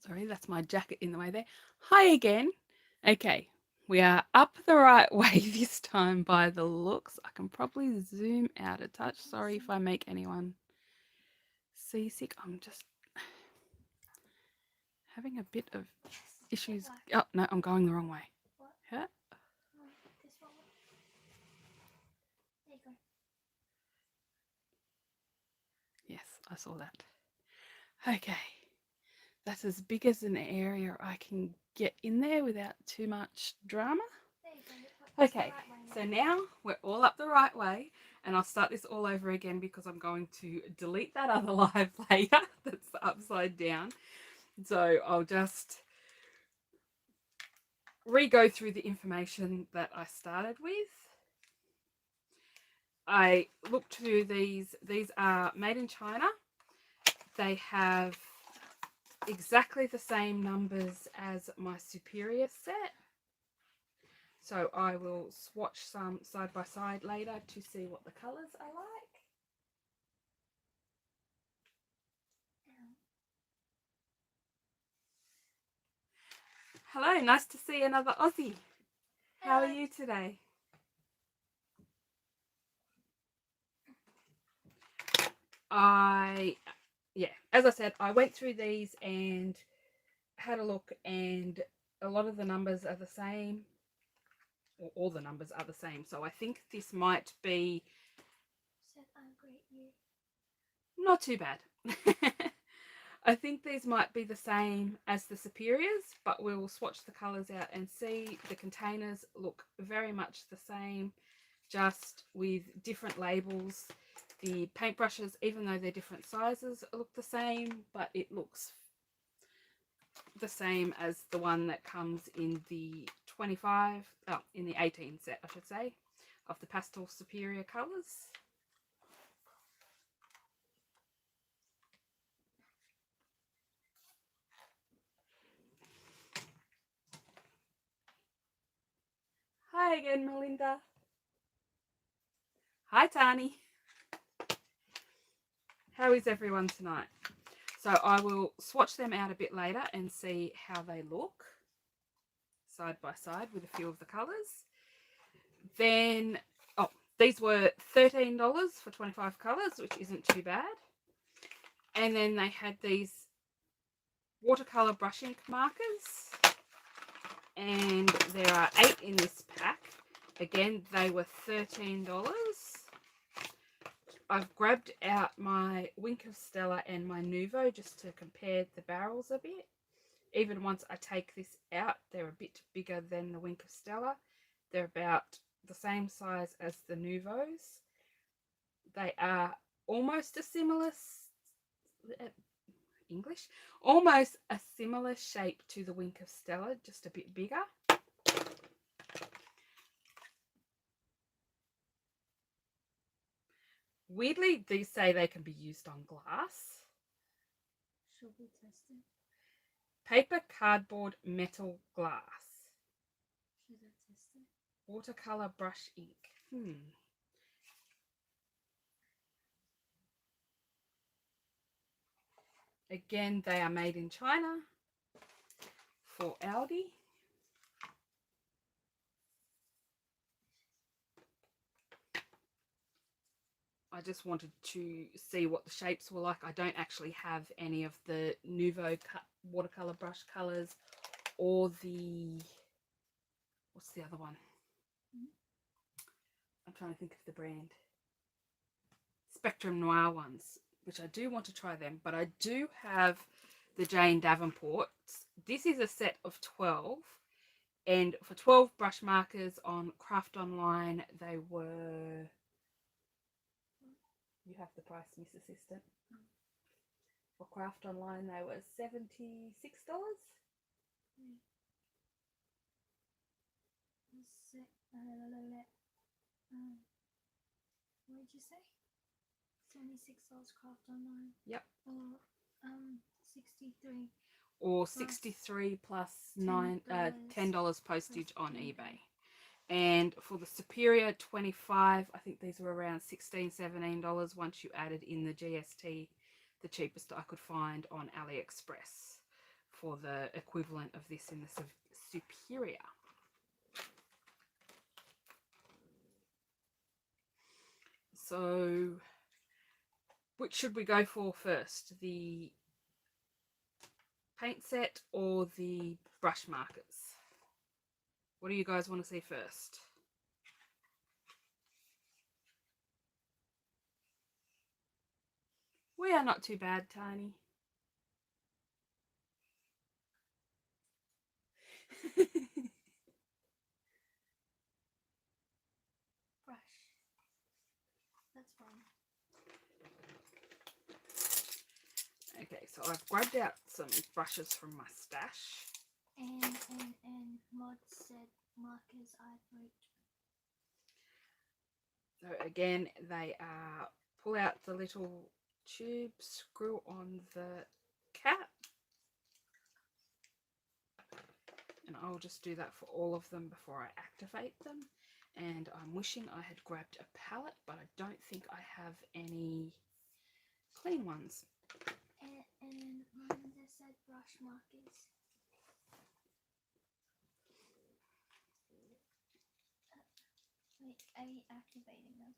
Sorry, that's my jacket in the way there. Hi again. Okay, we are up the right way this time by the looks. I can probably zoom out a touch. Sorry if I make anyone seasick. I'm just having a bit of issues. Oh, no, I'm going the wrong way. Huh? Yes, I saw that. Okay, that's as big as an area I can get in there without too much drama. Okay, so now we're all up the right way, and I'll start this all over again because I'm going to delete that other live layer that's upside down. So I'll just re-go through the information that I started with. I looked through these. These are made in China. They have exactly the same numbers as my Superior set. So I will swatch some side by side later to see what the colours are like. Hello, nice to see another Aussie. How are you today? As I said, I went through these and had a look, and a lot of the numbers are the same, or all the numbers are the same. So I think this might be not too bad. I think these might be the same as the Superiors, but we'll swatch the colours out and see. The containers look very much the same, just with different labels. The paintbrushes, even though they're different sizes, look the same, but it looks the same as the one that comes in the 18 set, I should say, of the Pastel Superior colours. Hi again, Melinda. Hi, Tani. How is everyone tonight? So I will swatch them out a bit later and see how they look side by side with a few of the colours. Then, these were $13 for 25 colours, which isn't too bad. And then they had these watercolour brush ink markers, and there are 8 in this pack. Again, they were $13. I've grabbed out my Wink of Stella and my Nuvo just to compare the barrels a bit. Even once I take this out, they're a bit bigger than the Wink of Stella. They're about the same size as the Nuvos. They are almost a similar almost a similar shape to the Wink of Stella, just a bit bigger. Weirdly, these say they can be used on glass. Should we test it? Paper, cardboard, metal, glass. Should I test it? Watercolour brush ink. Again, they are made in China for Aldi. I just wanted to see what the shapes were like. I don't actually have any of the Nuvo watercolour brush colours or the... what's the other one? I'm trying to think of the brand. Spectrum Noir ones, which I do want to try them, but I do have the Jane Davenports. This is a set of 12, and for 12 brush markers on Craft Online, they were... You have the price, Miss Assistant. For Craft Online, they were $76. What did you say? $76 Craft Online. Yep. Or 63. Or 63 plus $10 postage on eBay. And for the Superior 25, I think these were around $16-17 once you added in the GST, the cheapest I could find on AliExpress for the equivalent of this in the Superior. So, which should we go for first? The paint set or the brush markers? What do you guys want to see first? We are not too bad, Tiny. Brush. That's fine. Okay, so I've grabbed out some brushes from my stash. And Mod said markers I wrote. So again, they are pull out the little tube, screw on the cap. And I'll just do that for all of them before I activate them. And I'm wishing I had grabbed a palette, but I don't think I have any clean ones. And mine just said brush markers. Wait, are you activating them?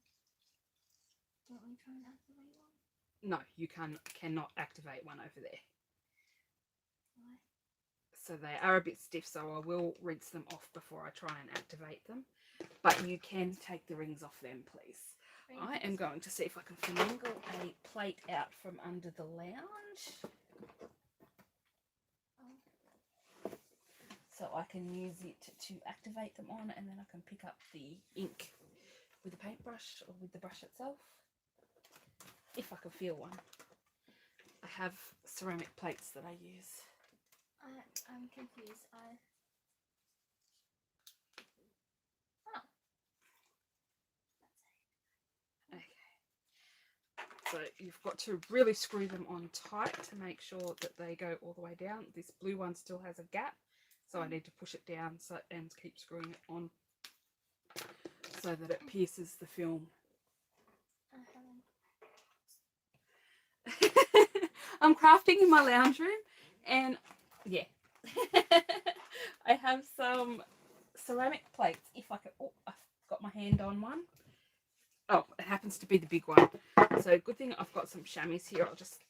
Don't we try and activate one? No, you cannot activate one over there. Why? So they are a bit stiff, so I will rinse them off before I try and activate them. But you can take the rings off them, please. I am going to see if I can finagle a plate out from under the lounge. So I can use it to activate them on, and then I can pick up the ink with the paintbrush or with the brush itself. If I can feel one. I have ceramic plates that I use. I'm confused. Oh. Okay. So you've got to really screw them on tight to make sure that they go all the way down. This blue one still has a gap, so I need to push it down and keep screwing it on so that it pierces the film. I'm crafting in my lounge room, and yeah. I have some ceramic plates. If I can, oh, I've got my hand on one. Oh, it happens to be the big one. So good thing I've got some chamois here. I'll just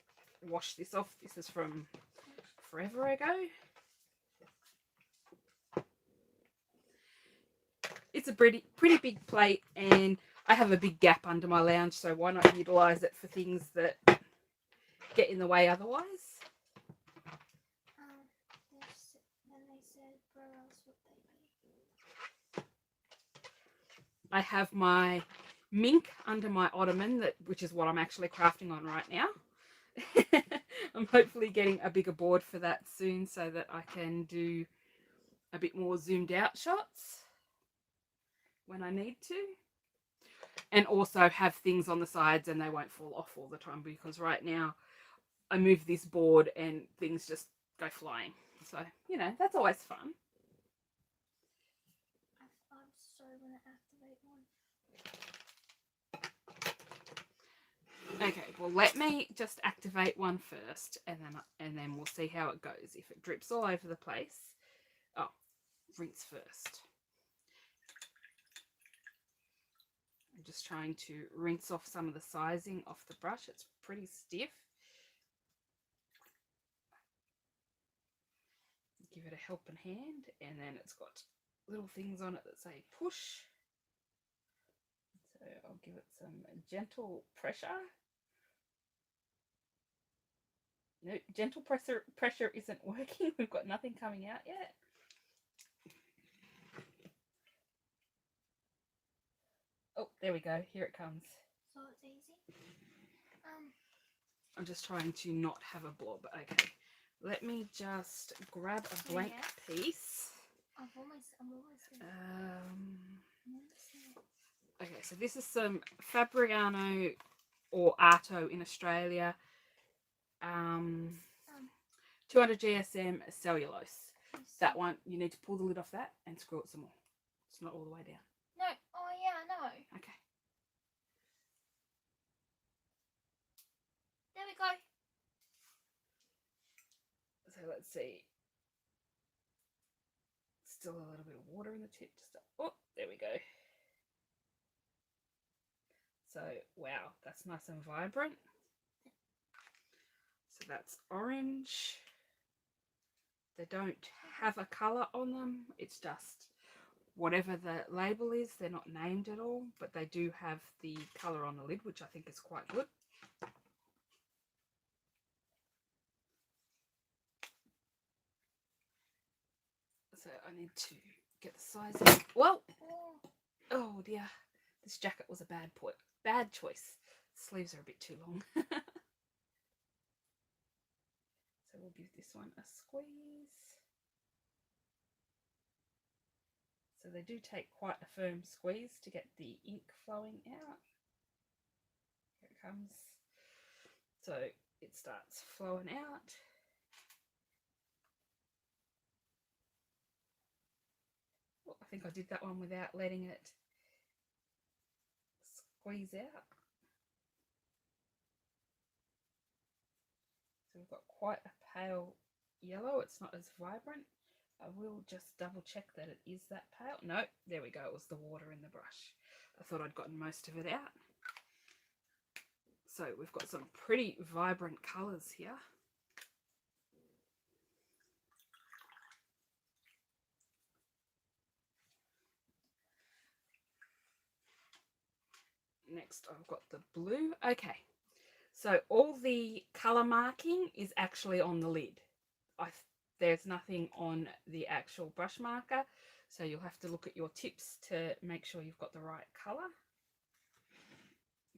wash this off. This is from forever ago. It's a pretty big plate, and I have a big gap under my lounge, so why not utilise it for things that get in the way otherwise? I have my mink under my ottoman, which is what I'm actually crafting on right now. I'm hopefully getting a bigger board for that soon so that I can do a bit more zoomed out shots when I need to. And also have things on the sides and they won't fall off all the time, because right now I move this board and things just go flying. So, you know, that's always fun. I'm so going to activate one. Okay, well, let me just activate one first, and then we'll see how it goes. If it drips all over the place, oh, rinse first. I'm just trying to rinse off some of the sizing off the brush. It's pretty stiff. Give it a helping hand, and then it's got little things on it that say push. So I'll give it some gentle pressure. No, gentle pressure isn't working. We've got nothing coming out yet. Oh, there we go. Here it comes. So it's easy. I'm just trying to not have a blob. Okay. Let me just grab a blank piece. I'm almost there. Okay, so this is some Fabriano or Arto in Australia. 200 GSM cellulose. That one, you need to pull the lid off that and screw it some more. It's not all the way down. No. Oh yeah, I know. Okay. There we go. So let's see. Still a little bit of water in the tip. Oh, there we go. So, wow, that's nice and vibrant. So that's orange. They don't have a colour on them. It's just whatever the label is. They're not named at all, but they do have the colour on the lid, which I think is quite good. So I need to get the size. Whoa! Oh dear. This jacket was a bad choice. The sleeves are a bit too long. So we'll give this one a squeeze. So they do take quite a firm squeeze to get the ink flowing out. Here it comes. So it starts flowing out. Oh, I think I did that one without letting it squeeze out. So we've got quite a pale yellow. It's not as vibrant. I will just double check that it is that pale. No, there we go. It was the water in the brush. I thought I'd gotten most of it out. So we've got some pretty vibrant colours here. Next I've got the blue. Okay, so all the colour marking is actually on the lid. There's nothing on the actual brush marker, so you'll have to look at your tips to make sure you've got the right colour.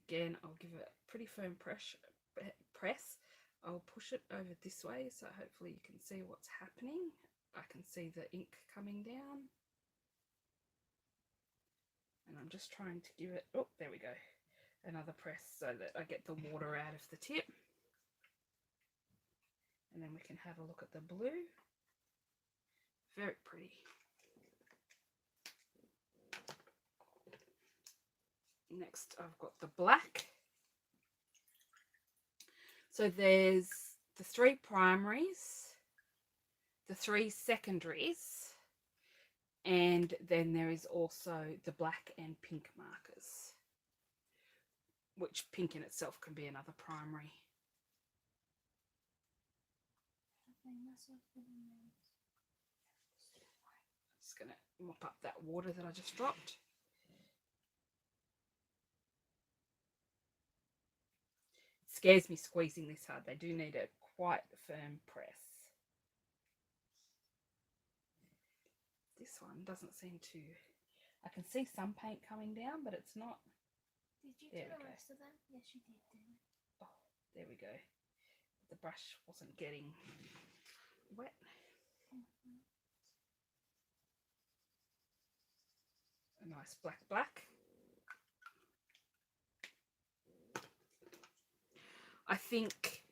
Again, I'll give it a pretty firm press. I'll push it over this way, so hopefully you can see what's happening. I can see the ink coming down. And I'm just trying to give it, oh, there we go, another press so that I get the water out of the tip. And then we can have a look at the blue. Very pretty. Next I've got the black. So there's the 3 primaries, the 3 secondaries, and then there is also the black and pink markers, which pink in itself can be another primary. I'm just going to mop up that water that I just dropped. It scares me squeezing this hard. They do need a quite firm press. This one doesn't seem to... I can see some paint coming down, but it's not... Did you do the rest of them? Yes, you did, didn't you? Oh, there we go. The brush wasn't getting wet. A nice black. I think,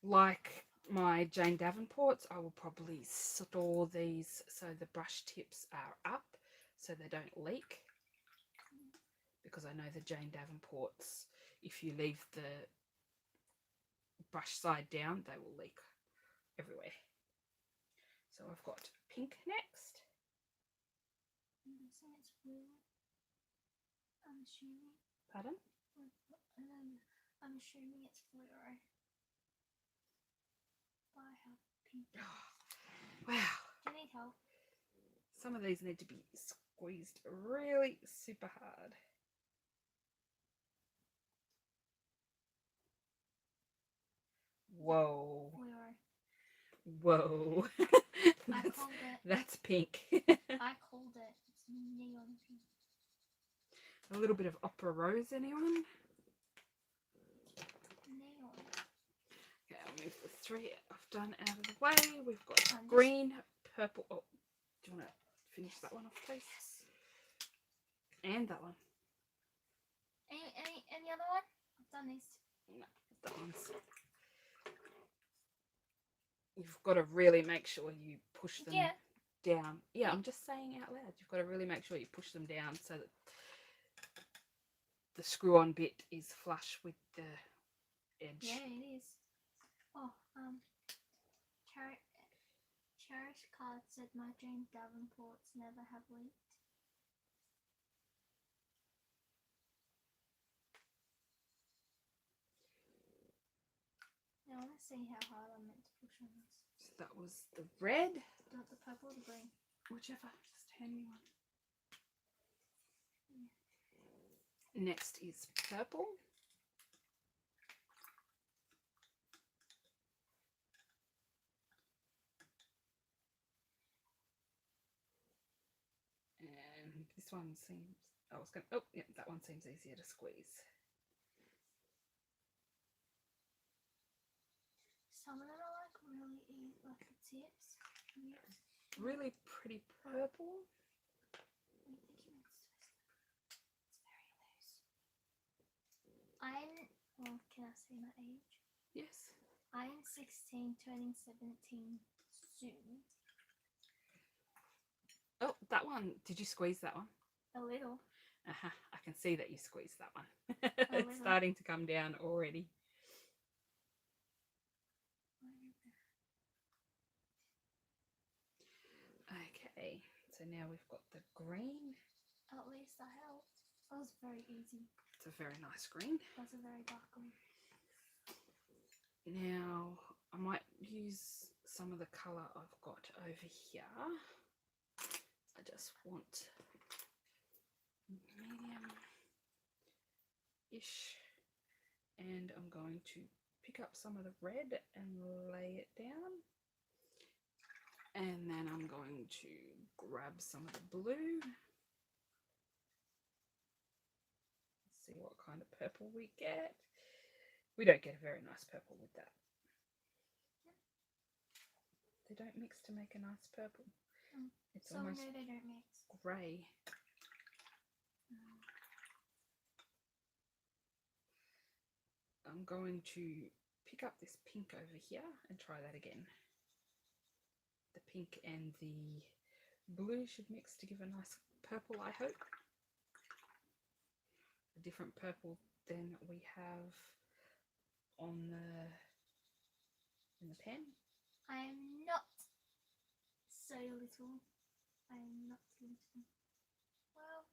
like my Jane Davenports, I will probably store these so the brush tips are up so they don't leak. Because I know the Jane Davenports, if you leave the brush side down, they will leak everywhere. So I've got pink next. I'm assuming. Pardon? I'm assuming it's fluoro. But I have pink. Wow. Do you need help? Some of these need to be squeezed really super hard. Whoa. Fluoro. Whoa. I called it. That's pink. I called it. It's neon pink. A little bit of Opera Rose, anyone? Neon. Okay, I'll move the 3 I've done out of the way. We've got green, purple. Oh, do you want to finish that one off, please? Yes. And that one. Any other one? I've done these. No, that one's... You've got to really make sure you push them down. Yeah, I'm just saying out loud. You've got to really make sure you push them down so that the screw-on bit is flush with the edge. Yeah, it is. Oh, cherished card said my Jane Davenports never have leaked. Now I want to see how hard I'm meant to push on this. So that was the red. Do you want the purple or the green? Whichever. Just hand me one. Next is purple. And this one seems, I was going to, oh yeah, that one seems easier to squeeze. Some of them are like really easy, like the tips. Really pretty purple. I think you meant to twist it. It's very loose. I'm, well, can I say my age? Yes. I'm 16, turning 17 soon. Oh, that one. Did you squeeze that one? A little. I can see that you squeezed that one. A It's little. starting to come down already. Okay, so now we've got the green. At least I helped. That was very easy. It's a very nice green. That's a very dark green. Now I might use some of the colour I've got over here. I just want medium-ish, and I'm going to pick up some of the red and lay it down, and then I'm going to grab some of the blue. Let's see what kind of purple we get. We don't get a very nice purple with that. They don't mix to make a nice purple. It's so almost no, they don't mix. grey. I'm going to pick up this pink over here and try that again. The pink and the blue should mix to give a nice purple, I hope. A different purple than we have on in the pen. I'm not so little. I'm not little. Well,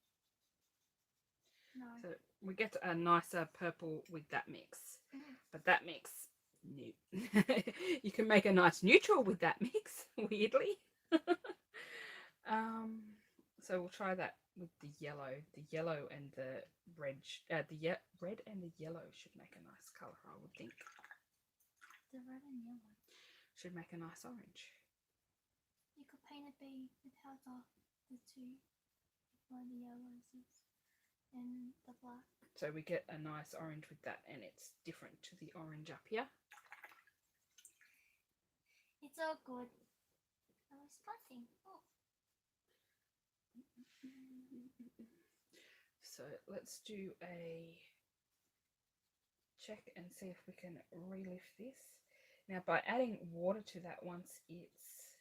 no. So we get a nicer purple with that mix. But that mix, no. You can make a nice neutral with that mix, weirdly. So we'll try that with the yellow. The yellow and the red, red and the yellow should make a nice colour, I would think. The red and yellow should make a nice orange. You could paint a bee with how dark the two, one the yellows is, and the black. So we get a nice orange with that, and it's different to the orange up here. It's all good. I was spotting. Oh. So let's do a check and see if we can relift this. Now by adding water to that once it's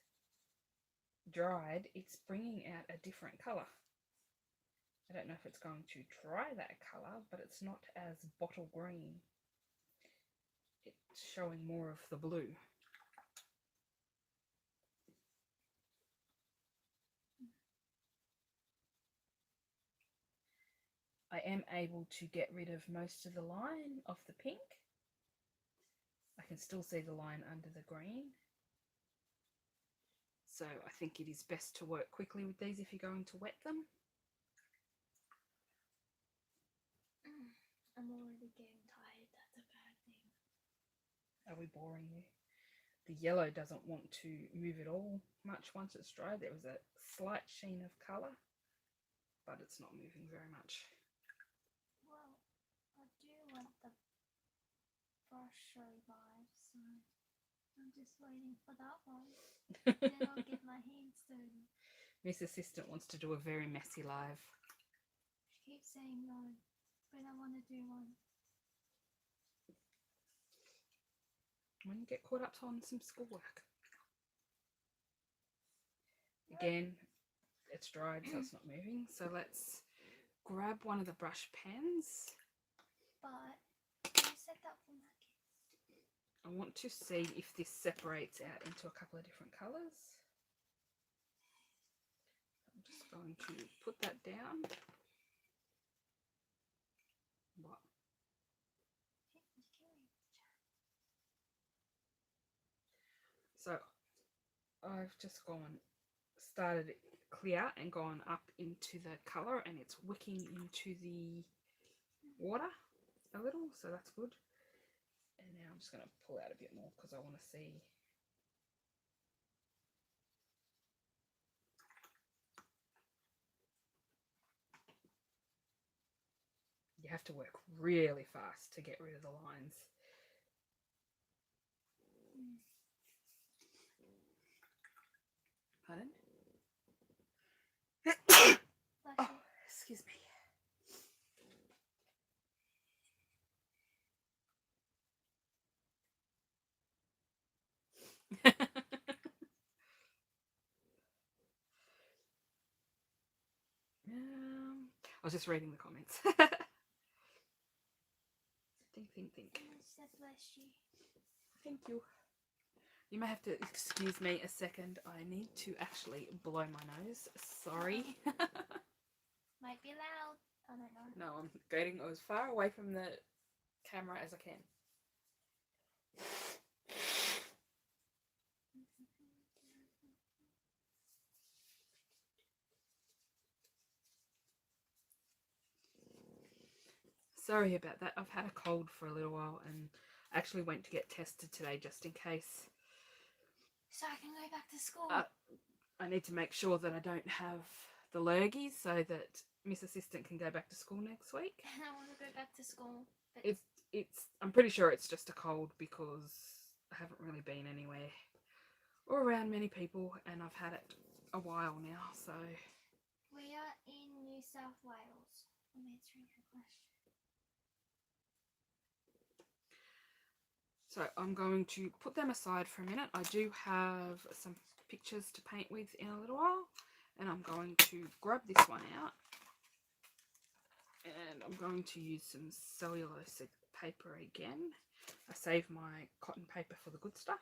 dried, it's bringing out a different colour. I don't know if it's going to dry that colour, but it's not as bottle green. It's showing more of the blue. I am able to get rid of most of the line of the pink. I can still see the line under the green. So I think it is best to work quickly with these if you're going to wet them. I'm already getting tired. That's a bad thing. Are we boring you? The yellow doesn't want to move at all much once it's dry. There was a slight sheen of colour, but it's not moving very much. Well, I do want the brush show vibe, so I'm just waiting for that one. Then I'll get my hands dirty. Miss Assistant wants to do a very messy live. She keeps saying no, but I want to do one. When you get caught up on some schoolwork. Again, it's dried, so it's not moving. So let's grab one of the brush pens. But can you set that for my kids? I want to see if this separates out into a couple of different colours. Going to put that down. What? So I've just started it clear and gone up into the colour, and it's wicking into the water a little, so that's good. And now I'm just going to pull out a bit more because I want to see. You have to work really fast to get rid of the lines. Pardon? Oh, excuse me. I was just reading the comments. Think. Bless you. Thank you. You may have to excuse me a second. I need to actually blow my nose. Sorry. Might be loud. I don't know. No, I'm getting as far away from the camera as I can. Sorry about that. I've had a cold for a little while and I actually went to get tested today just in case. So I can go back to school. I need to make sure that I don't have the lurgies so that Miss Assistant can go back to school next week. I want to go back to school. I'm pretty sure it's just a cold because I haven't really been anywhere or around many people, and I've had it a while now. So we are in New South Wales. I'm answering her question. So I'm going to put them aside for a minute. I do have some pictures to paint with in a little while, and I'm going to grab this one out, and I'm going to use some cellulose paper again. I save my cotton paper for the good stuff.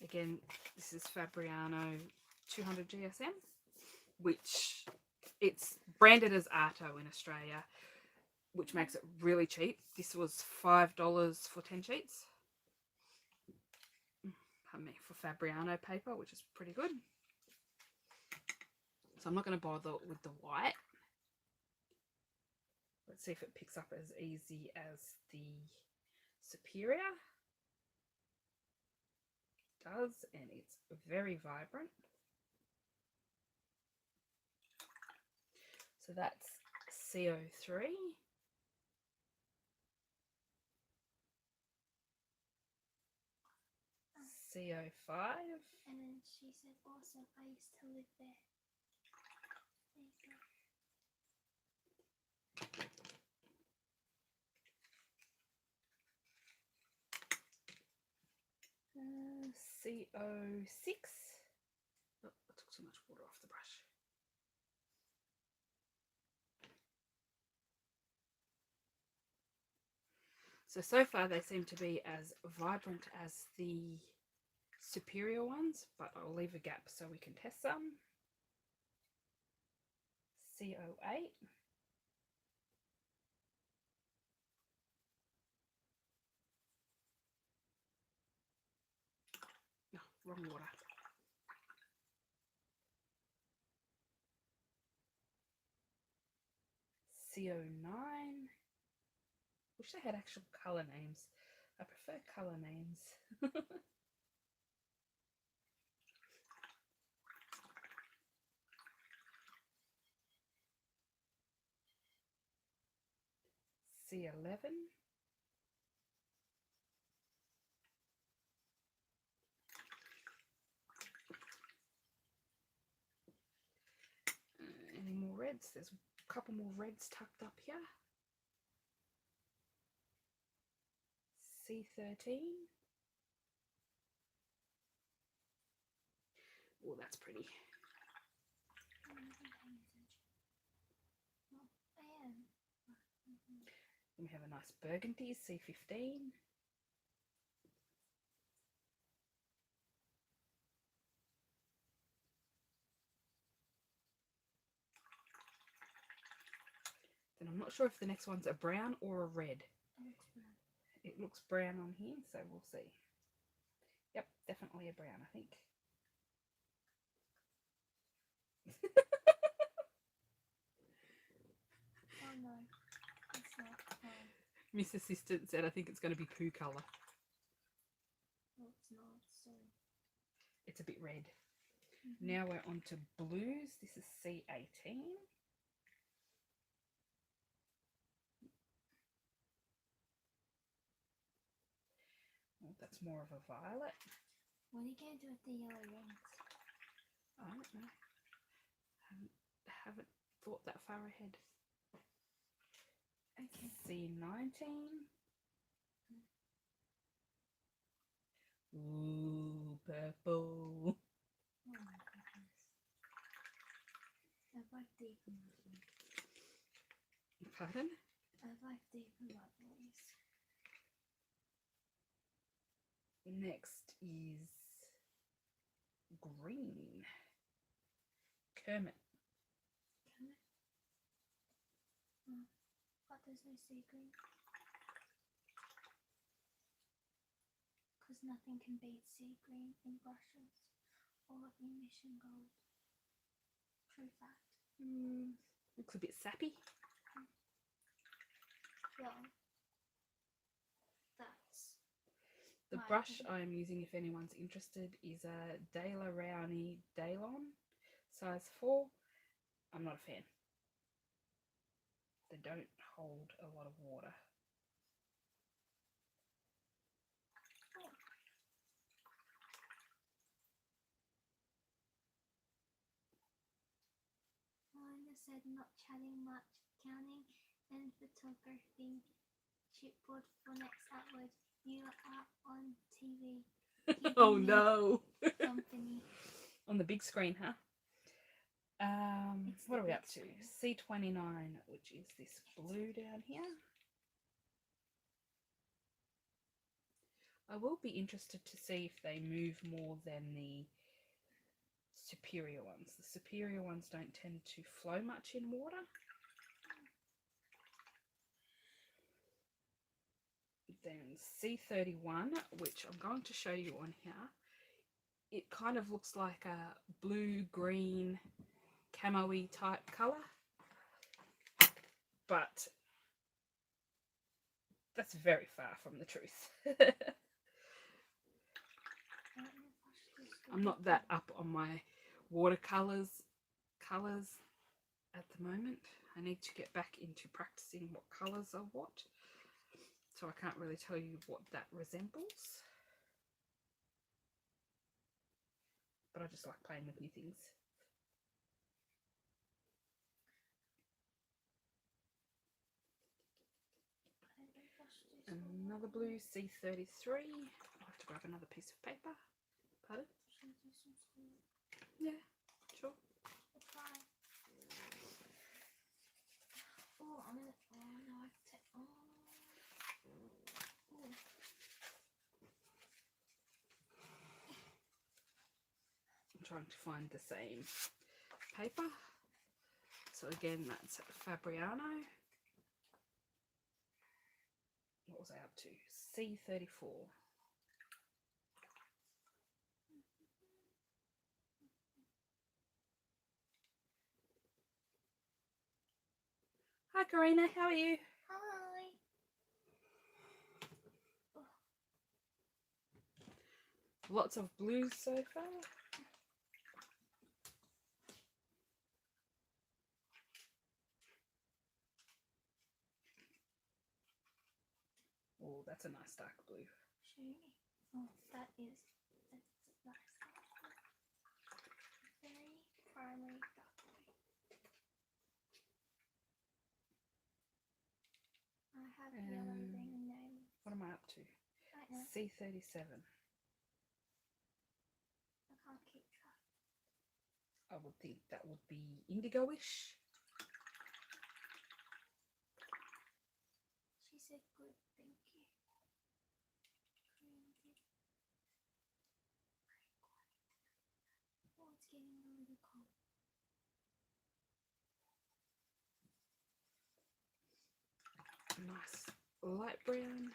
Again, this is Fabriano 200 GSM, which it's branded as Arto in Australia, which makes it really cheap. This was $5 for 10 sheets. Pardon me, for Fabriano paper, which is pretty good. So I'm not going to bother with the white. Let's see if it picks up as easy as the Superior. It does, and it's very vibrant. So that's CO3. CO5. And then she said, awesome, I used to live there. There you go. CO6. Oh, I took too much water off the brush. So far they seem to be as vibrant as the Superior ones, but I'll leave a gap so we can test some. CO8. No, wrong water. CO9. Wish they had actual colour names. I prefer colour names. C11. Any more reds? There's a couple more reds tucked up here. C13. Oh, that's pretty. Well, I am. Then we have a nice burgundy, C15. I'm not sure if the next one's a brown or a red. It looks brown. It looks brown on here, so we'll see. Yep, definitely a brown, I think. Oh no, it's not. Oh, Miss Assistant said I think it's going to be poo colour. no, it's not. Sorry. It's a bit red. Mhm. Now we're on to blues. This is C18. Well, that's more of a violet. What are you going to do with the yellow rings? I don't know. Haven't thought that far ahead. Okay. C19. Ooh, purple. Oh my goodness. I've like deep in my voice. Pardon? I've like deep in my voice. Next is green. Kermit. Can I? Oh, but there's no sea green. Because nothing can beat sea green in brushes or in mission gold. True fact. Looks a bit sappy. Well, that's The my brush opinion. I'm using, if anyone's interested, is a De La Rowney Daylon, size 4. I'm not a fan. They don't hold a lot of water. Lina said not chatting much, counting and photographing chipboard for next upload. You are on TV. Oh Keeping me no! company. On the big screen, huh? It's What the are we big up to? screen. C29, which is this blue down here. I will be interested to see if they move more than the superior ones. The superior ones don't tend to flow much in water. Then C31, which I'm going to show you on here. It kind of looks like a blue-green camo-y type colour. But that's very far from the truth. I'm not that up on my watercolours colours at the moment. I need to get back into practicing what colours are what. So I can't really tell you what that resembles. But I just like playing with new things. Another blue C33. I'll have to grab another piece of paper. Pardon? Yeah, sure. Oh, I'm gonna. Oh no, I have to. Oh. I'm trying to find the same paper. So again, that's Fabriano. What was I up to? C34. Hi Karina, how are you? Hi. Lots of blues so far. Oh, that's a nice dark blue. Show me. Oh, that's nice. Very primary dark blue. I have yellow ring names. What am I up to? I know. C37. I can't keep track. I would think that would be indigo-ish. She said good, thank you. Oh, it's getting a little cold. nice light brown.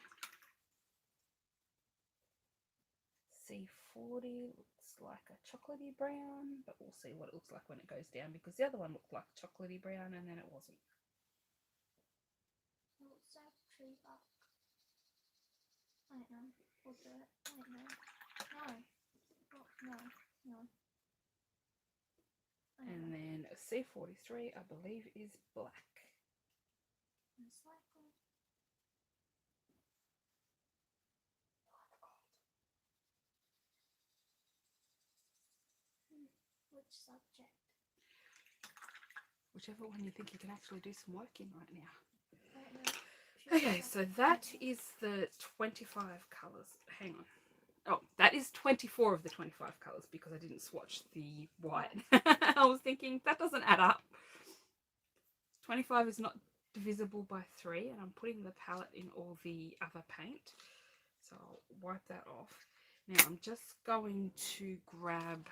C40 looks like a chocolatey brown, but we'll see what it looks like when it goes down, because the other one looked like chocolatey brown and then it wasn't. Sap tree bark. Wait, no. We'll do it. Wait, no. No. Oh, no. No. And then C43, I believe, is black. Most likely. Which subject? Whichever one you think you can actually do some work in right now. Wait, no. Okay, so that is the 25 colours. Hang on. Oh, that is 24 of the 25 colours because I didn't swatch the white. I was thinking that doesn't add up. 25 is not divisible by 3, and I'm putting the palette in all the other paint. So I'll wipe that off. Now I'm just going to grab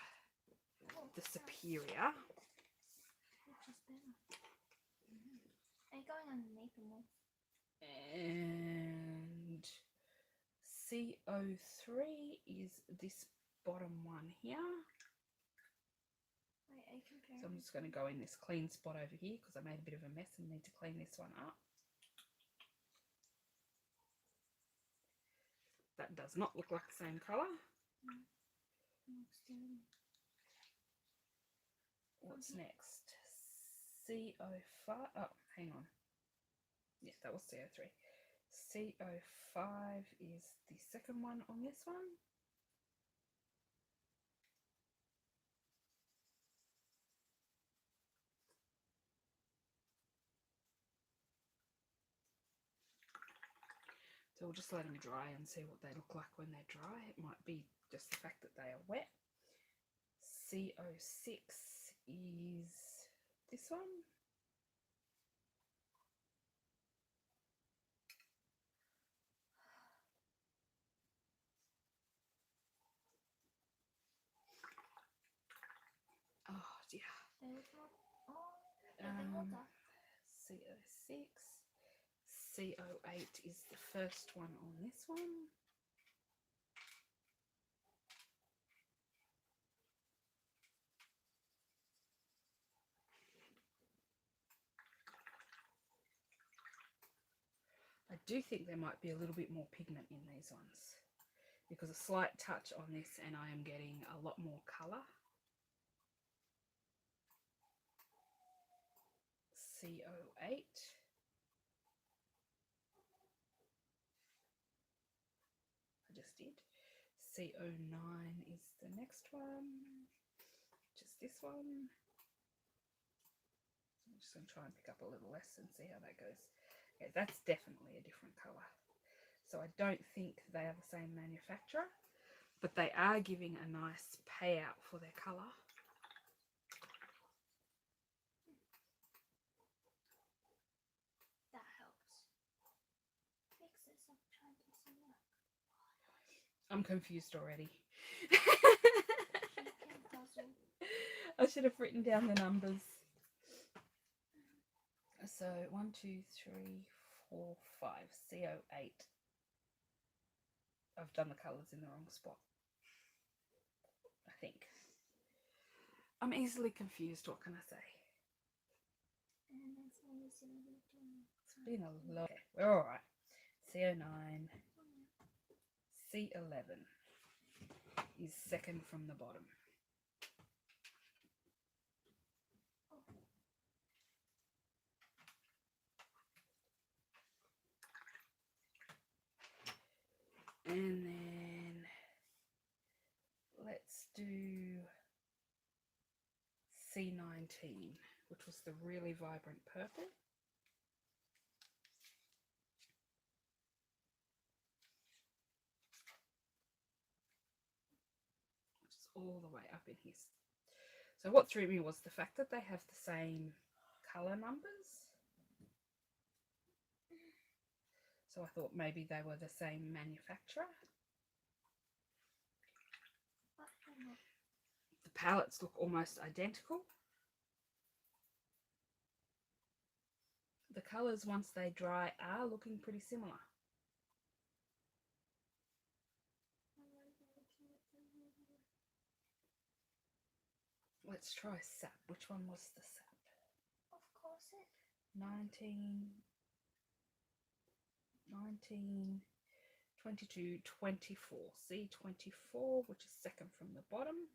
the Superior. Which is better? Are you going underneath the wall? And C03 is this bottom one here. Wait, are you comparing? So I'm just going to go in this clean spot over here because I made a bit of a mess and need to clean this one up. That does not look like the same colour. No. Looks dirty. What's next? C05. Oh, hang on. Yeah, that was C03. C05 is the second one on this one. So we'll just let them dry and see what they look like when they're dry. It might be just the fact that they are wet. C06 is this one. Oh dear. There's one. Oh, yeah, they're all dark. C06. C08 is the first one on this one. I do think there might be a little bit more pigment in these ones because a slight touch on this and I am getting a lot more colour. C08. I just did. C09 is the next one, which is this one. So I'm just going to try and pick up a little less and see how that goes. Okay, that's definitely a different colour. So I don't think they are the same manufacturer, but they are giving a nice payout for their colour. That helps. Fix this. I'm trying to see that. I'm confused already. She can puzzle. I should have written down the numbers. So 1, 2, 3, 4, 5. C08. I've done the colours in the wrong spot, I think. I'm easily confused, what can I say? And that's why you see me doing. It's been a lot. Okay, we're alright. C09. C11 is second from the bottom. And then let's do C19, which was the really vibrant purple. Which is all the way up in here. So what threw me was the fact that they have the same colour numbers. So I thought maybe they were the same manufacturer. The palettes look almost identical. the colours, once they dry, are looking pretty similar. Let's try Sap. Which one was the Sap? Of course it. 22, 24. C24, which is second from the bottom.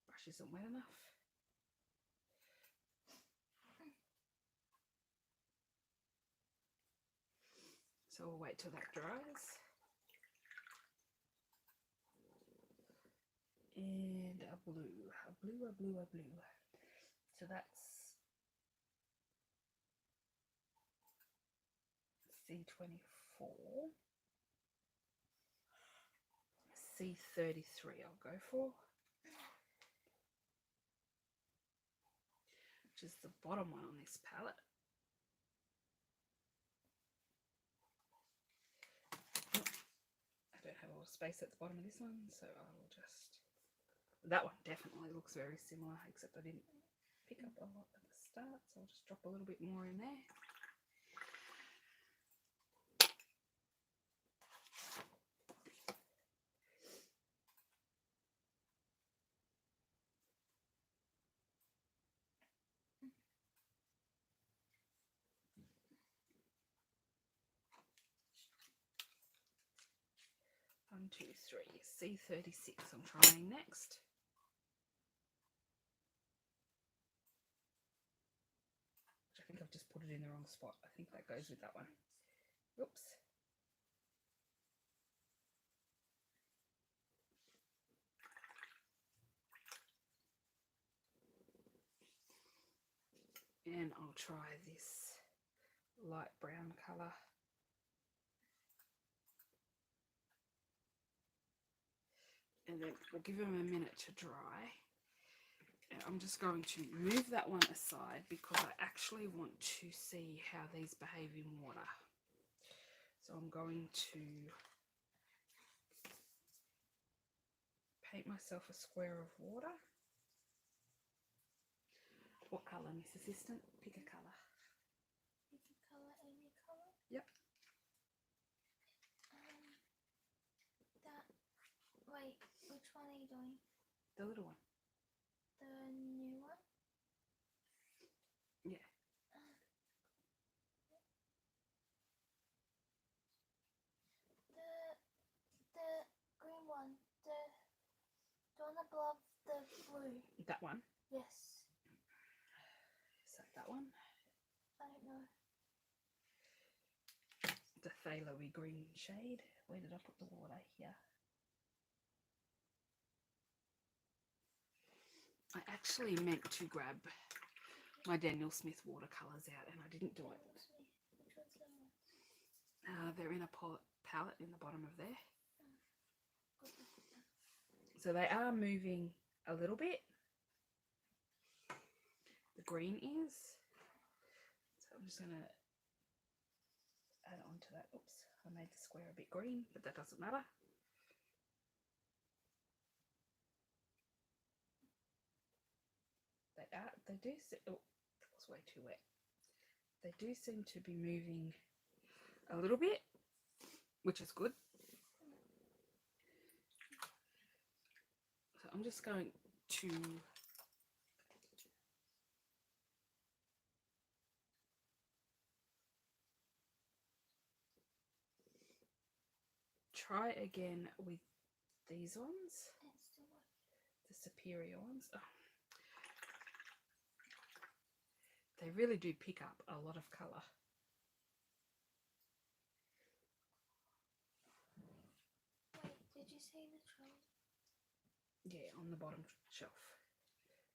Brush isn't wet enough. So we'll wait till that dries. And a blue. So that's C24. C33 I'll go for. Which is the bottom one on this palette. I don't have a lot of space at the bottom of this one, so I will just... That one definitely looks very similar, except I didn't pick up a lot at the start, so I'll just drop a little bit more in there. One, two, three. C36 I'm trying next. Which I think I've just put it in the wrong spot. I think that goes with that one. Oops. And I'll try this light brown colour. And then we'll give them a minute to dry. And I'm just going to move that one aside because I actually want to see how these behave in water. So I'm going to paint myself a square of water. What colour, Miss Assistant? Pick a colour. Pick a colour, any colour? Yep. Wait, which one are you doing? The little one. The new one? Yeah. The green one. The one above the blue. That one? Yes. Is that one? I don't know. The phthalo-y green shade. Where did I put the water? Here. I actually meant to grab my Daniel Smith watercolours out and I didn't do it. Which one's that one? They're in a palette in the bottom of there. So they are moving a little bit. The green is. So I'm just going to add on to that. Oops, I made the square a bit green, but that doesn't matter. They do, oh, that was way too wet. They do seem to be moving a little bit, which is good. So I'm just going to try again with these ones, the superior ones. Oh. They really do pick up a lot of colour. Wait, did you say the tray? Yeah, on the bottom shelf.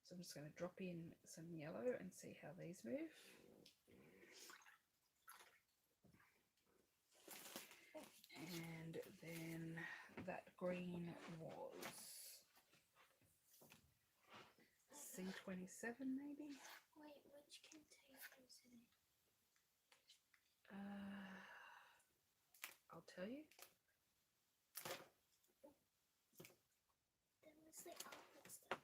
So I'm just going to drop in some yellow and see how these move. And then that green was C27 maybe? Wait, which container is it in? I'll tell you. Then where's the outlet stuff?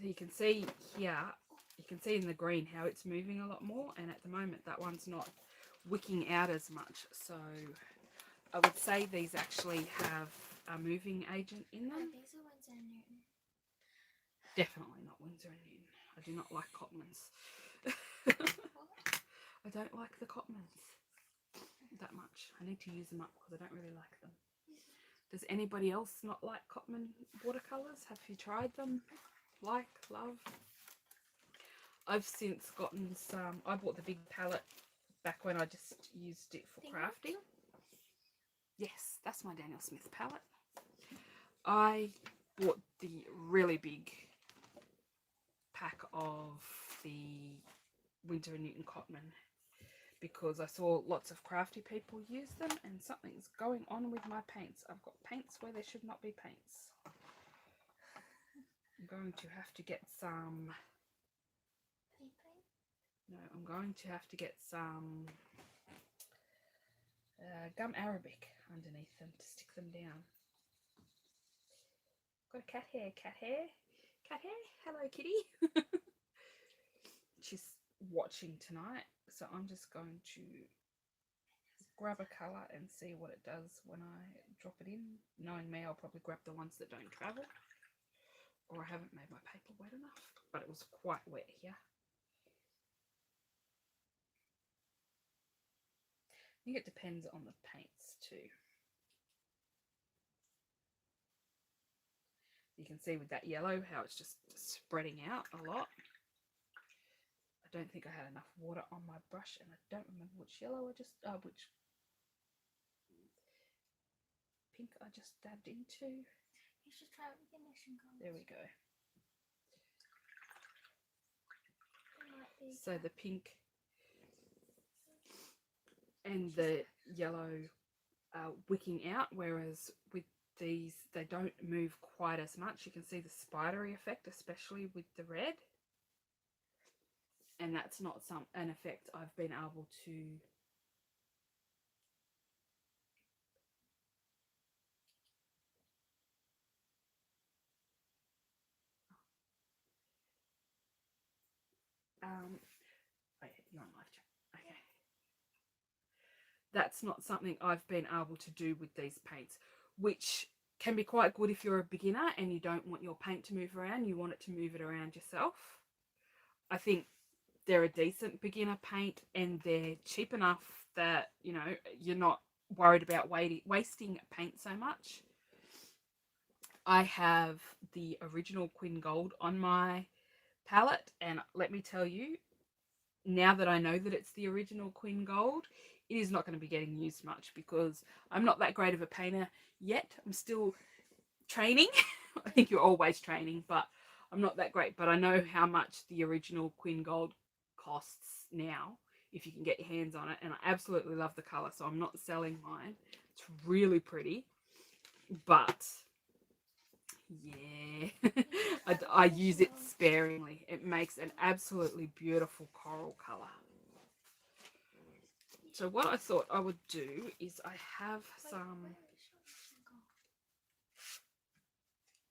You can see here, you can see in the green how it's moving a lot more, and at the moment that one's not wicking out as much. So I would say these actually have a moving agent in them. These are Winsor and Newton. Definitely not Winsor and Newton. I do not like Cotmans. I don't like the Cotmans that much. I need to use them up because I don't really like them. Does anybody else not like Cotman watercolours? Have you tried them? Like, love? I've since gotten some. I bought the big palette back when I just used it for crafting. Yes, that's my Daniel Smith palette. I bought the really big pack of the Winsor and Newton Cotman because I saw lots of crafty people use them, and something's going on with my paints. I've got paints where there should not be paints. I'm going to have to get some. No, I'm going to have to get some gum arabic underneath them to stick them down. Got a cat hair, cat hair, cat hair. Hello, kitty. She's watching tonight, so I'm just going to grab a colour and see what it does when I drop it in. Knowing me, I'll probably grab the ones that don't travel, or I haven't made my paper wet enough, but it was quite wet here. I think it depends on the paints too. You can see with that yellow how it's just spreading out a lot. I don't think I had enough water on my brush, and I don't remember which yellow I just, which pink I just dabbed into. You should try it with your mission colours. There we go. So the pink and the yellow are wicking out, whereas with these they don't move quite as much. You can see the spidery effect, especially with the red, and that's not an effect I've been able to oh, you're on live chat. Okay. That's not something I've been able to do with these paints, which can be quite good if you're a beginner and you don't want your paint to move around, you want it to move it around yourself. I think they're a decent beginner paint, and they're cheap enough that, you know, you're not worried about wasting paint so much. I have the original Quin Gold on my palette, and let me tell you, now that I know that it's the original Quin Gold, it is not going to be getting used much because I'm not that great of a painter yet. I'm still training. I think you're always training, but I'm not that great. But I know how much the original Quin Gold costs now if you can get your hands on it, and I absolutely love the colour, so I'm not selling mine. It's really pretty, but yeah, I use it sparingly. It makes an absolutely beautiful coral colour. So what I thought I would do is I have some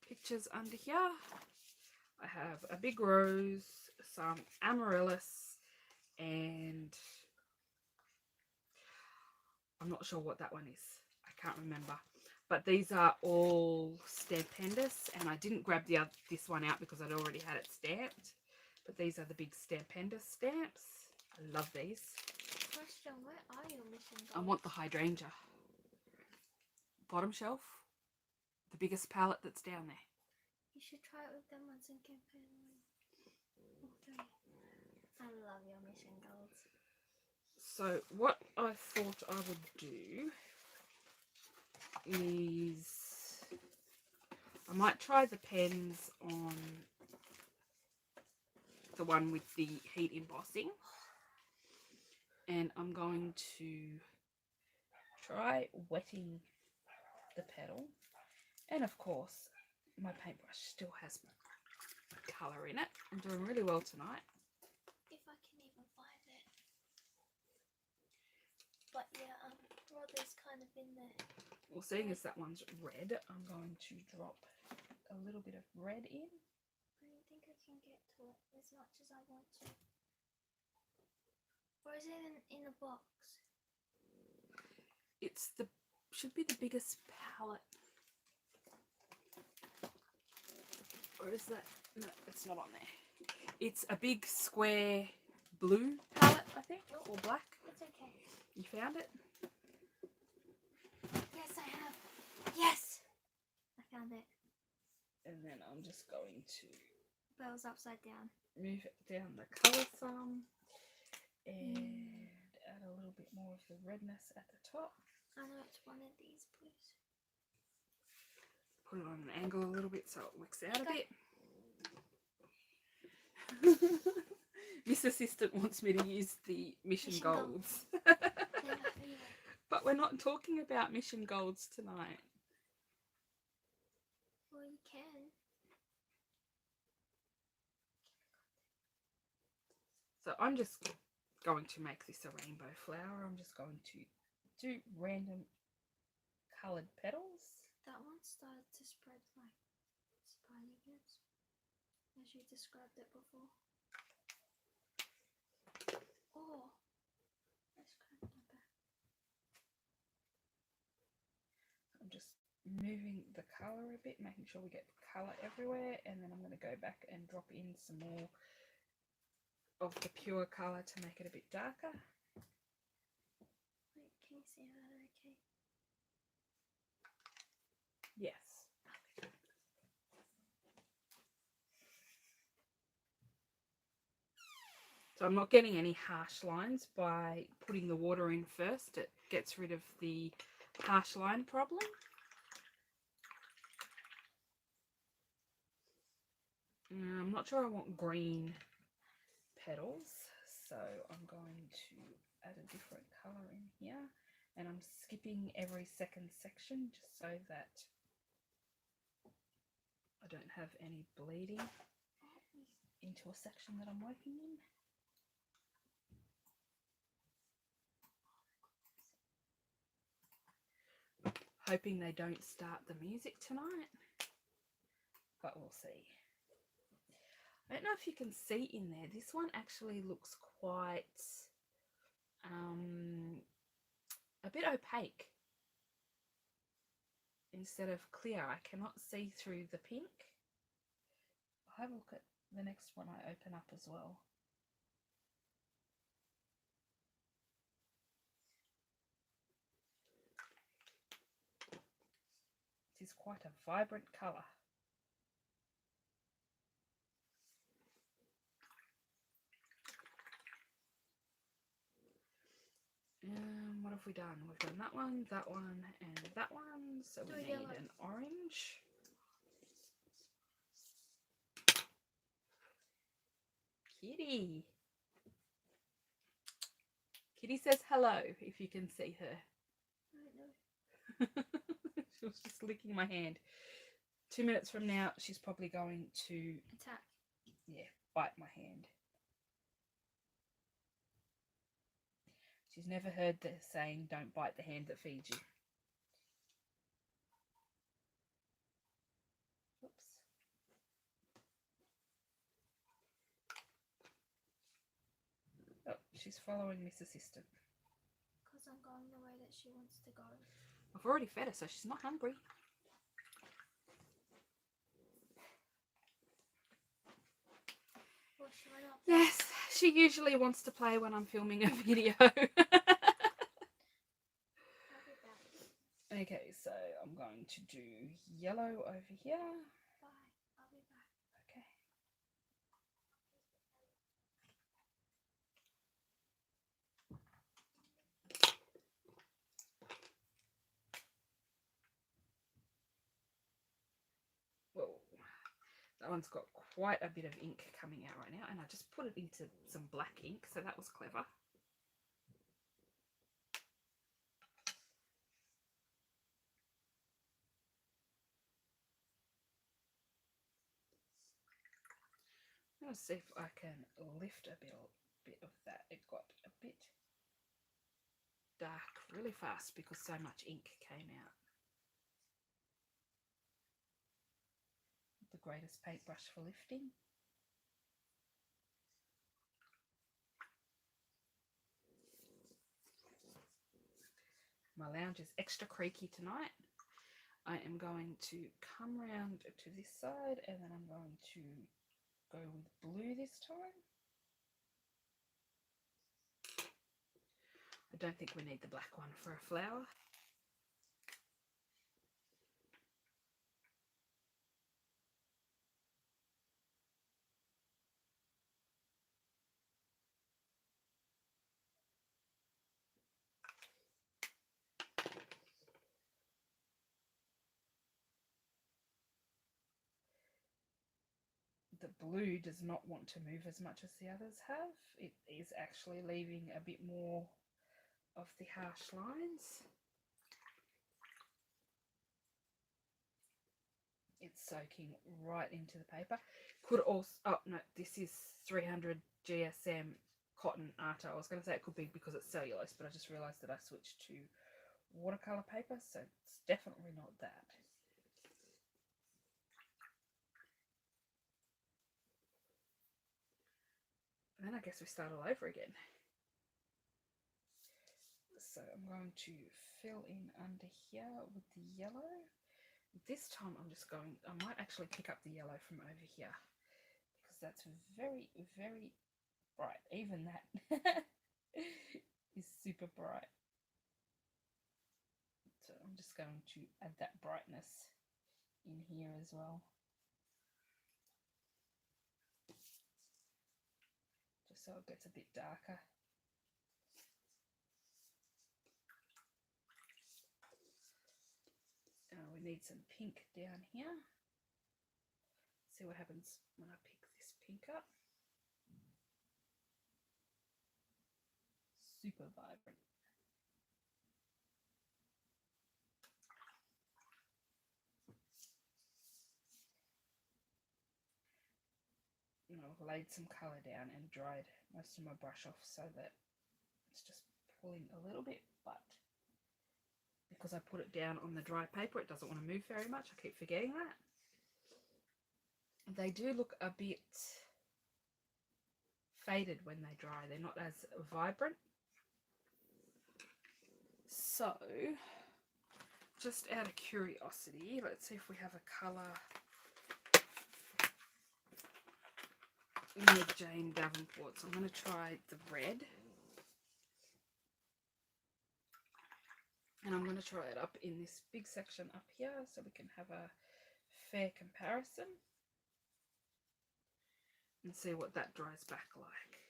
pictures under here. I have a big rose, some amaryllis, and I'm not sure what that one is. I can't remember. But these are all stupendous, and I didn't grab this one out because I'd already had it stamped. But these are the big stupendous stamps. I love these. Question, where are your mission goals? I want the hydrangea. Bottom shelf. The biggest palette that's down there. You should try it with them ones in campaign. Okay. I love your mission goals. So what I thought I would do is I might try the pens on the one with the heat embossing, and I'm going to try wetting the petal, and of course my paintbrush still has colour in it. I'm doing really well tonight. If I can even find it. But yeah, Rodder's kind of in there. Well, seeing as that one's red, I'm going to drop a little bit of red in. I don't think I can get to it as much as I want to. Or is it in a box? It's the should be the biggest palette. Or is that? No, it's not on there. It's a big square blue palette, I think, or black. It's okay. You found it? Yes, I have. Yes! I found it. And then I'm just going to Bell's upside down. move it down the colour some and add a little bit more of the redness at the top. I know it's one of these, please. Put it on an angle a little bit so it wicks out a bit. Miss Assistant wants me to use the Mission Golds. But we're not talking about Mission Golds tonight. Well, you can. So I'm just going to make this a rainbow flower. I'm just going to do random coloured petals. That one started to spread like spiny bits, as you described it before. Oh, let's crack my back. I'm just moving the colour a bit, making sure we get colour everywhere, and then I'm going to go back and drop in some more of the pure colour to make it a bit darker. Wait, can you see that okay? Yes. So I'm not getting any harsh lines by putting the water in first. It gets rid of the harsh line problem. I'm not sure I want green petals, so I'm going to add a different colour in here, and I'm skipping every second section just so that I don't have any bleeding into a section that I'm working in. Hoping they don't start the music tonight, but we'll see. I don't know if you can see in there, this one actually looks quite a bit opaque instead of clear. I cannot see through the pink. I'll have a look at the next one I open up as well. It is quite a vibrant colour. What have we done? We've done that one, and that one. So we need an orange. Kitty. Kitty says hello, if you can see her. I don't know. She was just licking my hand. 2 minutes from now, she's probably going to Attack. Yeah, bite my hand. She's never heard the saying, don't bite the hand that feeds you. Oops. Oh, she's following Miss Assistant. Because I'm going the way that she wants to go. I've already fed her, so she's not hungry. Well, should I not? Yes, she usually wants to play when I'm filming a video. I'll be back. Okay, so I'm going to do yellow over here. Bye. I'll be back. Okay. Whoa, that one's got quite a bit of ink coming out right now, and I just put it into some black ink, so that was clever. I'm going to see if I can lift a bit of that. It got a bit dark really fast because so much ink came out. The greatest paintbrush for lifting. My lounge is extra creaky tonight. I am going to come round to this side, and then I'm going to go with blue this time. I don't think we need the black one for a flower. The blue does not want to move as much as the others have. It is actually leaving a bit more of the harsh lines. It's soaking right into the paper. Could also, oh no, this is 300 GSM cotton Arty. I was going to say it could be because it's cellulose, but I just realised that I switched to watercolour paper, so it's definitely not that. And then I guess we start all over again. So I'm going to fill in under here with the yellow. This time I'm just going, I might actually pick up the yellow from over here because that's very, very bright. Even that is super bright. So I'm just going to add that brightness in here as well. Just so it gets a bit darker. We need some pink down here. See what happens when I pick this pink up. Super vibrant. And I've laid some colour down and dried most of my brush off so that it's just pulling a little bit, but because I put it down on the dry paper, it doesn't want to move very much. I keep forgetting that. They do look a bit faded when they dry. They're not as vibrant. So, just out of curiosity, let's see if we have a colour in the Jane Davenport. So I'm going to try the red. And I'm going to try it up in this big section up here so we can have a fair comparison and see what that dries back like.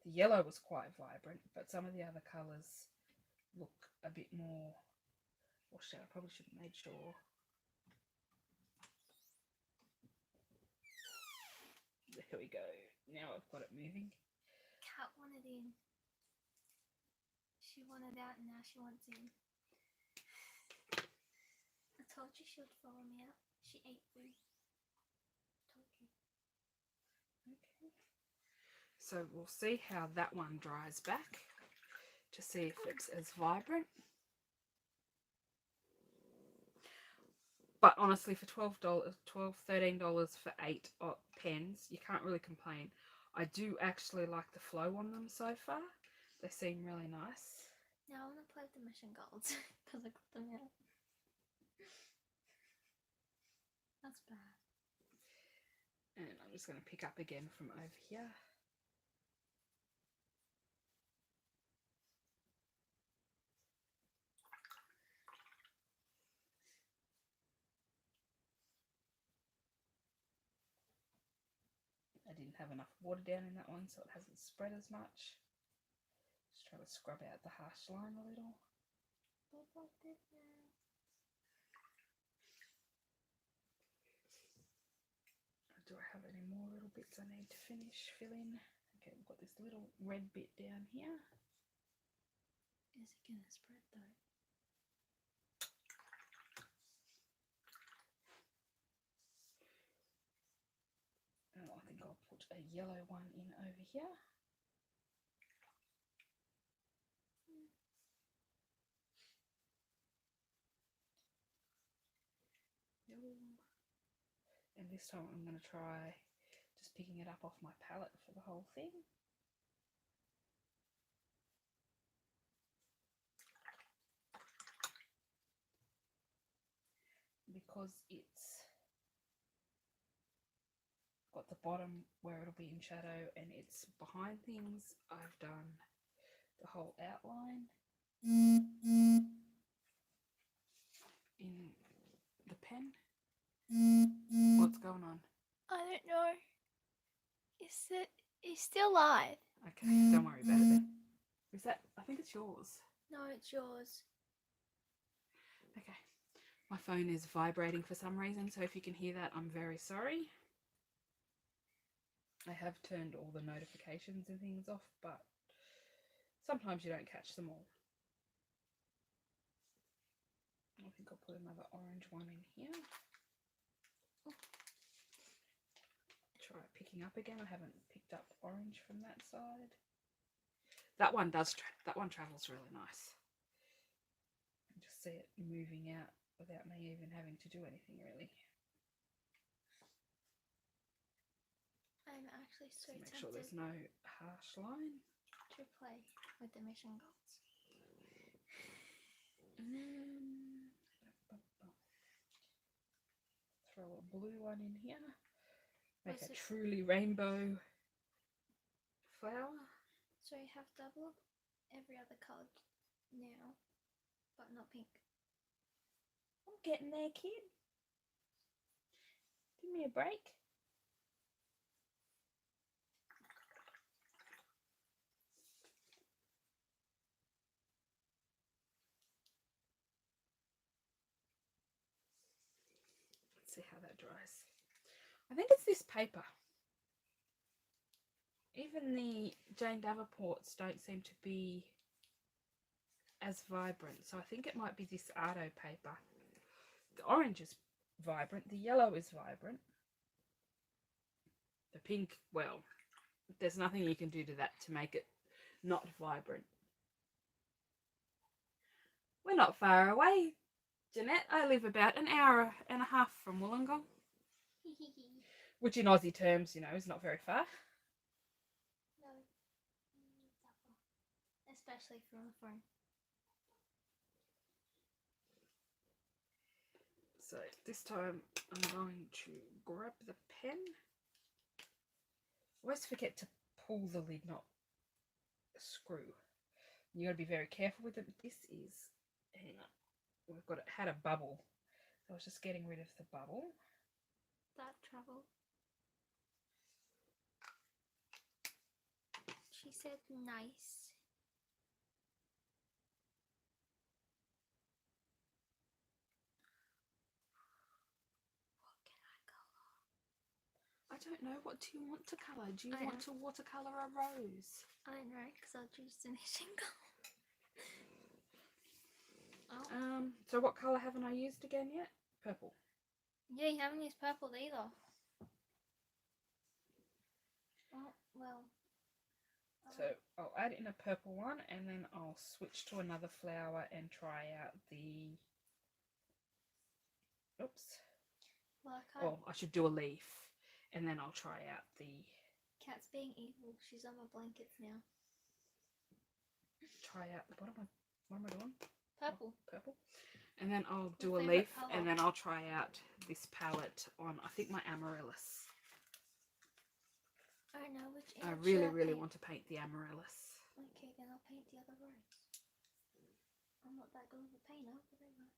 The yellow was quite vibrant, but some of the other colours look a bit more washed out. I probably should have made sure. There we go. Now I've got it moving. Cat wanted in. She wanted out and now she wants in. I told you she would follow me out. She ate food. Told you. Okay. So we'll see how that one dries back to see if it's as vibrant. But honestly, for $13 for 8 pens, you can't really complain. I do actually like the flow on them so far. They seem really nice. Now I want to play with the mission golds because I got them out. That's bad. And I'm just going to pick up again from over here. I didn't have enough water down in that one, so it hasn't spread as much. Just try to scrub out the harsh line a little. Do I have any more little bits I need to finish, fill in? Okay, we've got this little red bit down here. Is it going to spread though? Oh, I think I'll put a yellow one in over here. And this time I'm going to try just picking it up off my palette for the whole thing. because it's got the bottom where it'll be in shadow and it's behind things, I've done the whole outline in the pen. What's going on? I don't know. It's still live. Okay, don't worry about it then. Is that, I think it's yours. No, it's yours. Okay. My phone is vibrating for some reason, so if you can hear that, I'm very sorry. I have turned all the notifications and things off, but sometimes you don't catch them all. I think I'll put another orange one in here. Try picking up again. I haven't picked up orange from that side. That one does. That one travels really nice. You just see it moving out without me even having to do anything really. I'm actually so Make tempted sure there's no harsh line. to play with the mission goals. Throw a blue one in here. Make Was a it- truly rainbow flower. So you have double every other colour now, but not pink. I'm getting there, kid. Give me a break. Let's see how that dries. I think it's this paper. Even the Jane Davenports don't seem to be as vibrant, so I think it might be this Arty paper. The orange is vibrant, the yellow is vibrant. The pink, well, there's nothing you can do to that to make it not vibrant. We're not far away, Jeanette. I live about an hour and a half from Wollongong, which in Aussie terms, you know, is not very far. No, especially from the phone. So this time I'm going to grab the pen. Always forget to pull the lid, not screw. You got to be very careful with it. This is, hang on, we've got it had a bubble. So I was just getting rid of the bubble. That travel. She said nice. What can I colour? I don't know. What do you want to colour? Do you I want to watercolour a rose? I don't know, because I'll choose the mission goal. So what colour haven't I used again yet? Purple. Yeah, you haven't used purple either. Oh, well. So I'll add in a purple one and then I'll switch to another flower and try out the, oops. Well, I can't. Oh, I should do a leaf and then I'll try out the, Cat's being evil. She's on my blankets now. try out, what am I doing? Purple. Purple. And then I'll do Your a favourite leaf colour? and then I'll try out this palette on, I think, my amaryllis. I don't know which. I image really, should really paint? want to paint the amaryllis. Okay, then I'll paint the other rose. I'm not that good of a painter, but I know.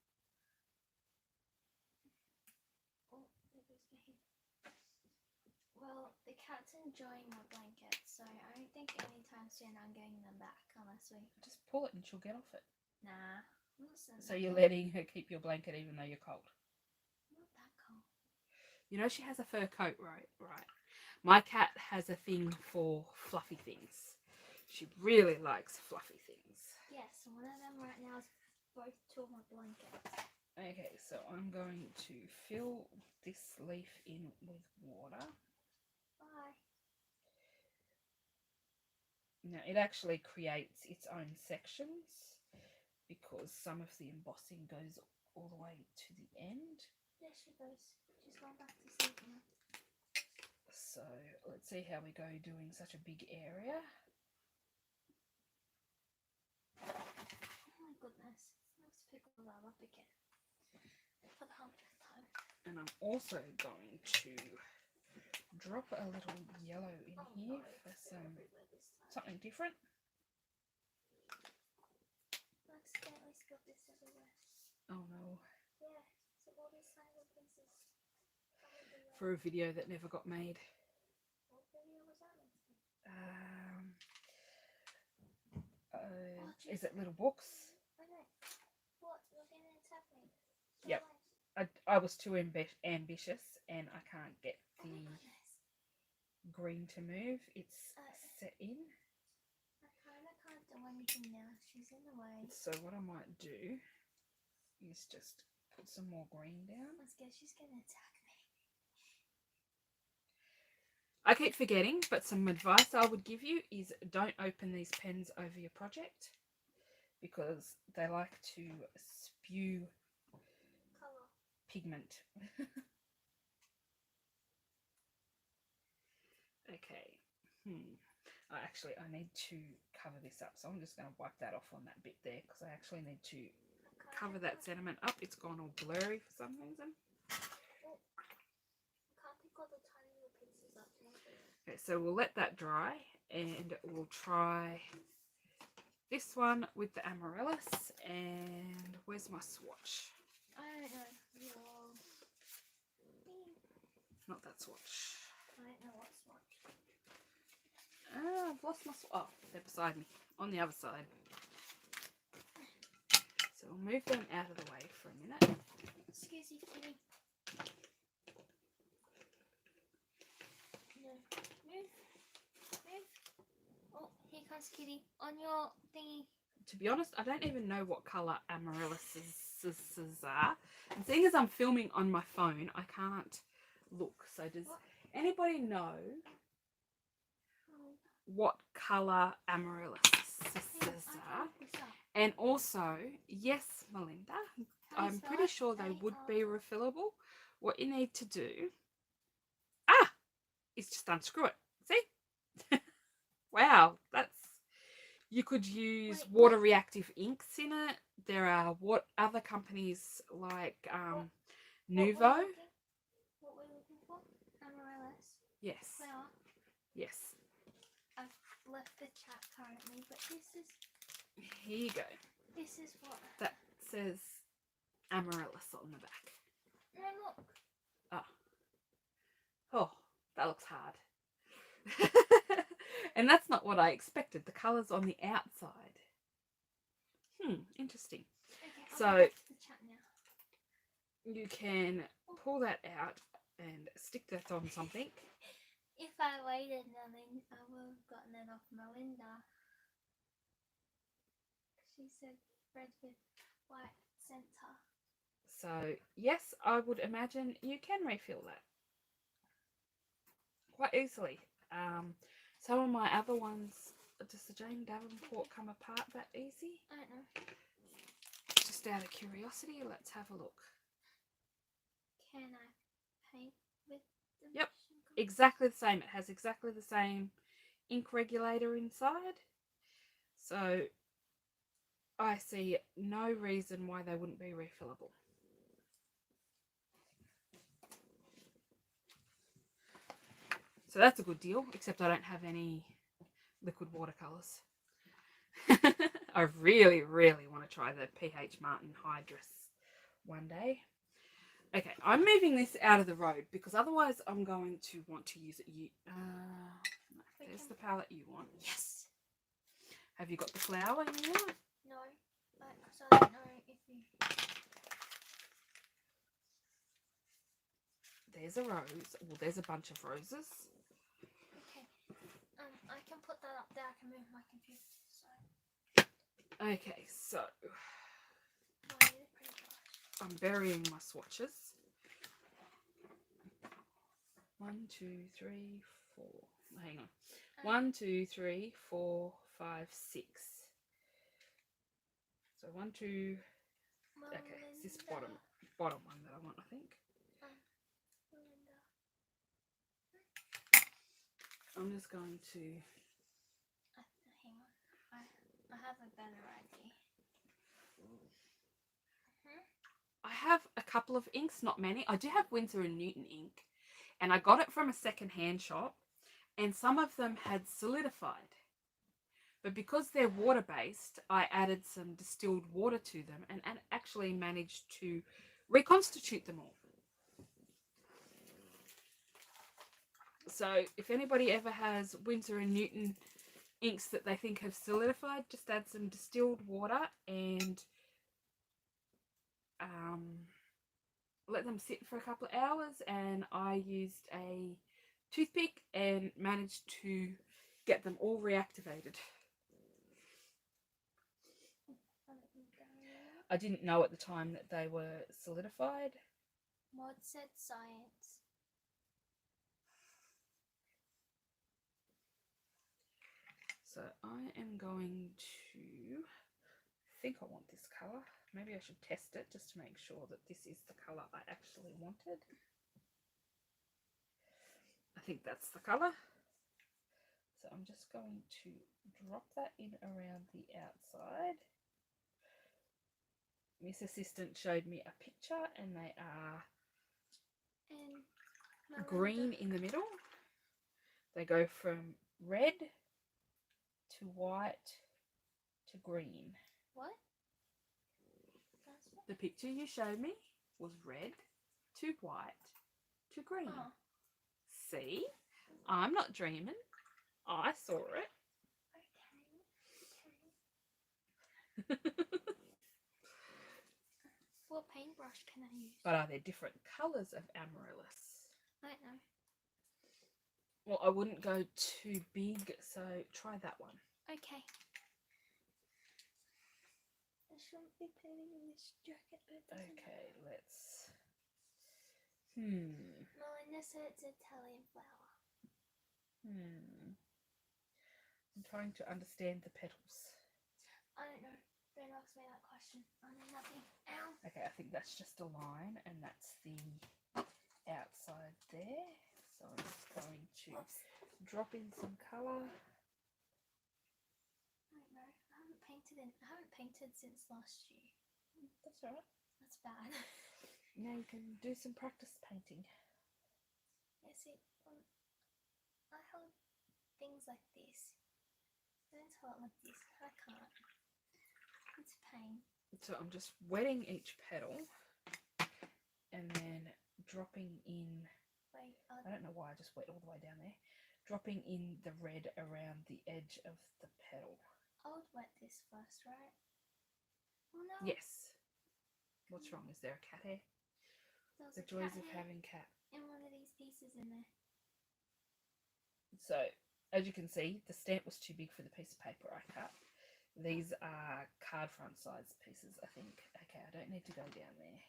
Oh, there goes my head. Well, the cat's enjoying my blankets, so I don't think anytime soon I'm getting them back unless we. Just pull it and she'll get off it. Nah. Listen. So you're letting her keep your blanket even though you're cold. Not that cold. You know she has a fur coat, right? Right. My cat has a thing for fluffy things. She really likes fluffy things. Yes, and one of them right now is both two of my blankets. Okay, so I'm going to fill this leaf in with water. Bye. Now it actually creates its own sections because some of the embossing goes all the way to the end. There she goes. She's gone back to sleep now. So let's see how we go doing such a big area. Oh my goodness. Let's pick all that up again. For the 100th time. And I'm also going to drop a little yellow in here for something different. I accidentally spilled this everywhere. Oh no. Yeah, so all these tiny pieces. For a video that never got made. What video was that meant to be? Is it little books? I know. What? You're getting attack me? Yep. I was too ambitious and I can't get the green to move. It's set in. I kind of can't do anything now. She's in the way. So what I might do is just put some more green down. I'm scared she's going to attack me. I keep forgetting, but some advice I would give you is don't open these pens over your project because they like to spew Colour. pigment. Okay. I need to cover this up, so I'm just going to wipe that off on that bit there because I actually need to cover that sediment up. It's gone all blurry for some reason. I can't pick all the tiny little pieces up. Okay, so we'll let that dry and we'll try this one with the amaryllis. And where's my swatch? I don't know. Not that swatch. I don't know what swatch. I've lost my swatch. Oh, they're beside me on the other side. So we'll move them out of the way for a minute. Excuse you, kitty. No. Move. Oh, here comes Kitty. On your thingy. To be honest, I don't even know what colour amaryllis are. And seeing as I'm filming on my phone, I can't look. So does anybody know what colour amaryllis are? And also, yes, Melinda, I'm pretty sure they would be refillable. What you need to do is just unscrew it. See? Wow, you could use water reactive inks in it. There are other companies like Nuvo. What we're looking for? Amaryllis. Yes. Flower. Yes. I've left the chat currently, but this is. Here you go. This is what. That says amaryllis on the back. No, look. Oh, that looks hard. And that's not what I expected. The colour's on the outside. Interesting. Okay, So I'll go back to the chat now. You can pull that out and stick that on something. If I waited, then I would have gotten it off Melinda. She said red with white centre. So yes, I would imagine you can refill that quite easily. Some of my other ones, does the Jane Davenport come apart that easy? I don't know. Just out of curiosity, let's have a look. Can I paint with the Yep, machine gun? exactly the same. It has exactly the same ink regulator inside. So I see no reason why they wouldn't be refillable. So that's a good deal, except I don't have any liquid watercolours. I really, really want to try the PH Martin Hydrus one day. Okay, I'm moving this out of the road because otherwise I'm going to want to use it. There's the palette you want. Yes. Have you got the flower you want? No, because I don't know if you... There's a rose. Well, there's a bunch of roses. Okay. I can put that up there. I can move my computer. So. Okay, so Oh, I need a pretty brush. I'm burying my swatches. 1, 2, 3, 4. Hang on. 1, 2, 3, 4, 5, 6. So 1, 2. Okay, it's this bottom one that I want, I think. I'm just going to. Hang on. I have a better idea. I have couple of inks, not many. I do have Winsor & Newton ink, and I got it from a second-hand shop, and some of them had solidified. But because they're water-based, I added some distilled water to them and actually managed to reconstitute them all. So if anybody ever has Winsor & Newton inks that they think have solidified, just add some distilled water and let them sit for a couple of hours, and I used a toothpick and managed to get them all reactivated. I didn't know at the time that they were solidified. Maud said science. So I am going to, I think I want this colour. Maybe I should test it just to make sure that this is the colour I actually wanted. I think that's the colour. So I'm just going to drop that in around the outside. Miss Assistant showed me a picture, and they are green in the middle. They go from red to white to green. What? The picture you showed me was red to white to green. Oh. See? I'm not dreaming. I saw it. Okay. What paintbrush can I use? But are there different colours of amaryllis? I don't know. Well, I wouldn't go too big, so try that one. Okay. I shouldn't be painting in this jacket. Okay, let's... Melinda said it's Italian flower. I'm trying to understand the petals. I don't know. Don't ask me that question. I know nothing. Ow. Okay, I think that's just a line, and that's the outside there. So I'm just going to drop in some colour. I don't know. I haven't painted since last year. That's all right. That's bad. Now you can do some practice painting. Yeah, see, I hold things like this. Don't hold it like this. I can't. It's pain. So I'm just wetting each petal and then dropping in. Wait, I don't know why I just wet all the way down there. Dropping in the red around the edge of the petal. I would wet this first, right? Oh no. Yes. What's wrong? Is there a cat hair? The joys of having cat. And one of these pieces in there. So, as you can see, the stamp was too big for the piece of paper I cut. These are card front size pieces, I think. Okay, I don't need to go down there.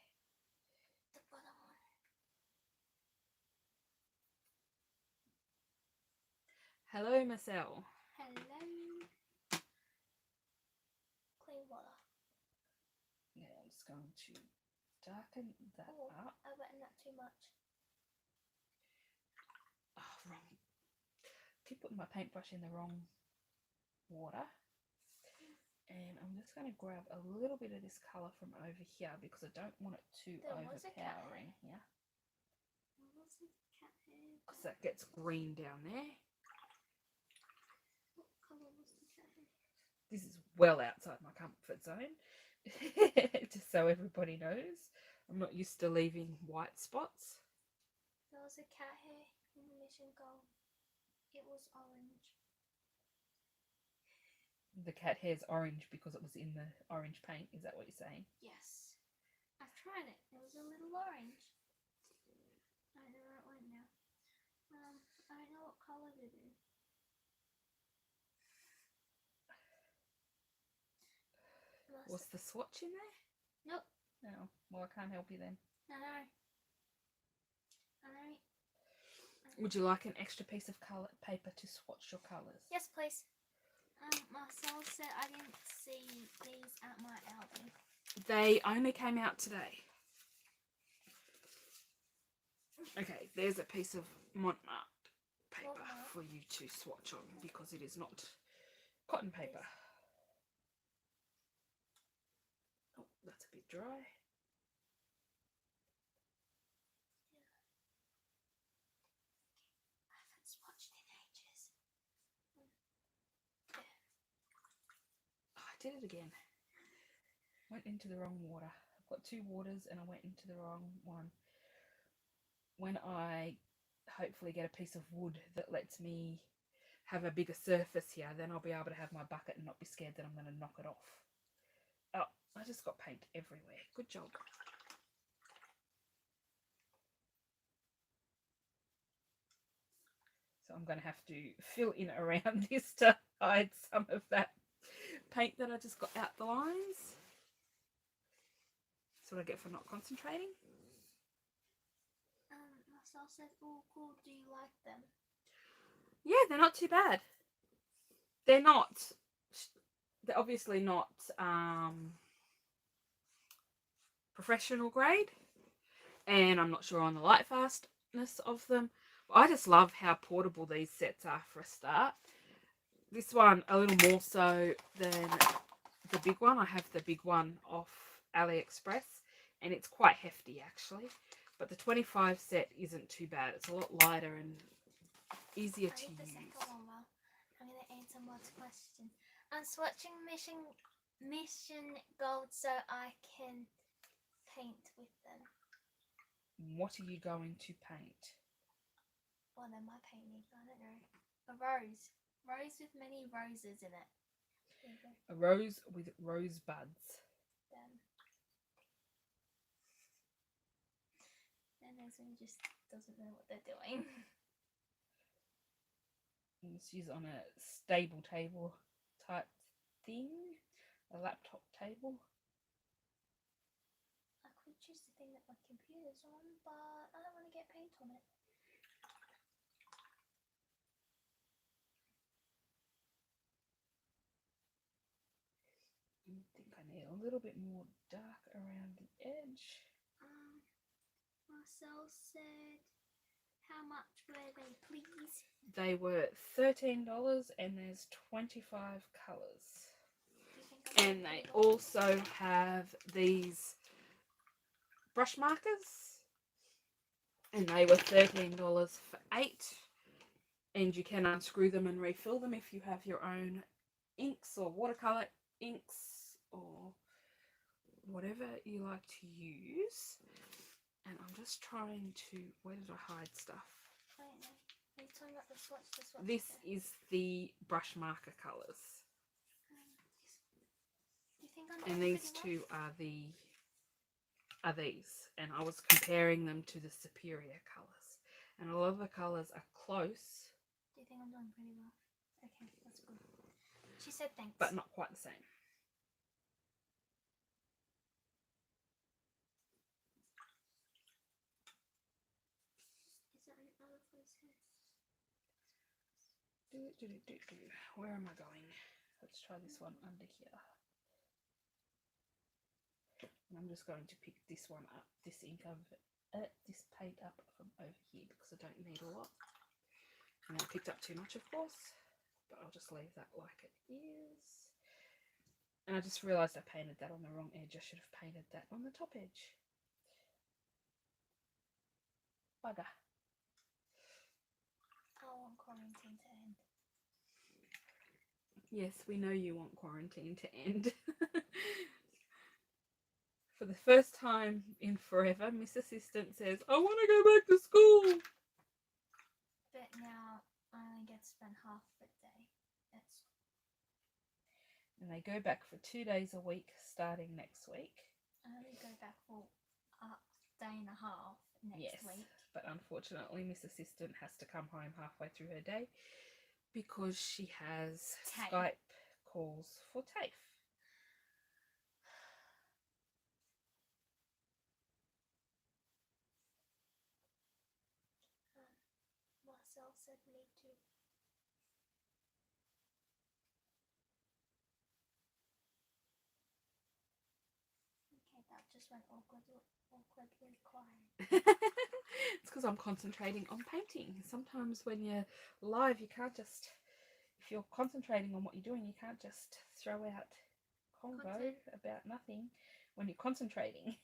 The bottom one. Hello, Marcel. Hello. Clean water. Yeah, I'm just going to darken that up. I wetted that too much. Oh, wrong. Keep putting my paintbrush in the wrong water. And I'm just going to grab a little bit of this colour from over here because I don't want it too overpowering. Yeah. Because that gets green down there. What colour was the cat hair? This is well outside my comfort zone. Just so everybody knows. I'm not used to leaving white spots. There was a cat hair in the mission goal. It was orange. The cat hair's orange because it was in the orange paint. Is that what you're saying? Yes. I've tried it. It was a little orange. I don't know where it went now. I don't know what colour to do. Was the swatch in there? Nope. No. Well, I can't help you then. I know. Would you like an extra piece of colour paper to swatch your colours? Yes, please. Marcel said I didn't see these at my Aldi. They only came out today. Okay, there's a piece of Montmartre paper for you to swatch on because it is not cotton paper. Oh, that's a bit dry. did it again. Went into the wrong water. I've got 2 waters and I went into the wrong one. When I hopefully get a piece of wood that lets me have a bigger surface here, then I'll be able to have my bucket and not be scared that I'm going to knock it off. Oh, I just got paint everywhere. Good job. So I'm going to have to fill in around this to hide some of that paint that I just got out the lines. That's what I get for not concentrating. Marcel said, "Oh, cool. Do you like them?" Yeah, they're not too bad. They're obviously not professional grade, and I'm not sure on the light fastness of them. But I just love how portable these sets are for a start. This one a little more so than the big one. I have the big one off AliExpress, and it's quite hefty actually. But the 25 set isn't too bad. It's a lot lighter and easier to use. The second one, well, I'm going to answer more questions. I'm swatching Mission Gold so I can paint with them. What are you going to paint? What am I painting? I don't know. A rose. Rose with many roses in it. There you go. A rose with rosebuds. Then there's one who just doesn't know what they're doing. And this is on a stable table type thing. A laptop table. I could choose the thing that my computer's on, but I don't want to get paint on it. I think I need a little bit more dark around the edge. Marcel said, how much were they, please? They were $13 and there's 25 colours. And they also have these brush markers, and they were $13 for 8. And you can unscrew them and refill them if you have your own inks or watercolour inks or whatever you like to use. And I'm just trying to, where did I hide stuff? Wait, no. Are you talking about the swatch? This is the brush marker colours. Do you think I'm And these two are these. And I was comparing them to the superior colours. And a lot of the colours are close. Do you think I'm doing pretty well? Okay, that's good. She said thanks. But not quite the same. Is that an other place here? Where am I going? Let's try this one under here. And I'm just going to pick this one up, this ink over, this paint up from over here because I don't need a lot. And I picked up too much, of course, but I'll just leave that like it is. And I just realised I painted that on the wrong edge. I should have painted that on the top edge. Bugger. I want quarantine to end. Yes, we know you want quarantine to end. For the first time in forever, Miss Assistant says, I want to go back to school. But now I only get to spend half the day. And they go back for 2 days a week starting next week. I only go back for a day and a half next week. But unfortunately, Miss Assistant has to come home halfway through her day because she has Skype calls for TAFE. Marcel said me too. Okay, that just went awkwardly quiet. It's because I'm concentrating on painting. Sometimes when you're live, you can't just, if you're concentrating on what you're doing, you can't just throw out convo about nothing when you're concentrating.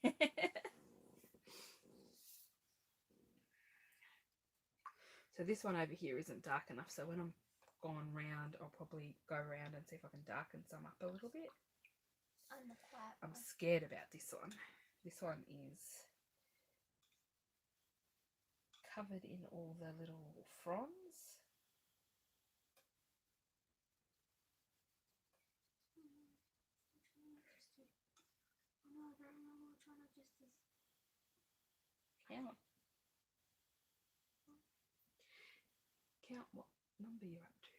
So this one over here isn't dark enough, so when I'm gone round, I'll probably go around and see if I can darken some up a little bit. I'm the quiet I'm one. scared about this one. This one is covered in all the little fronds. Oh no, I don't remember which one I just did. Count. Count what number you're up to.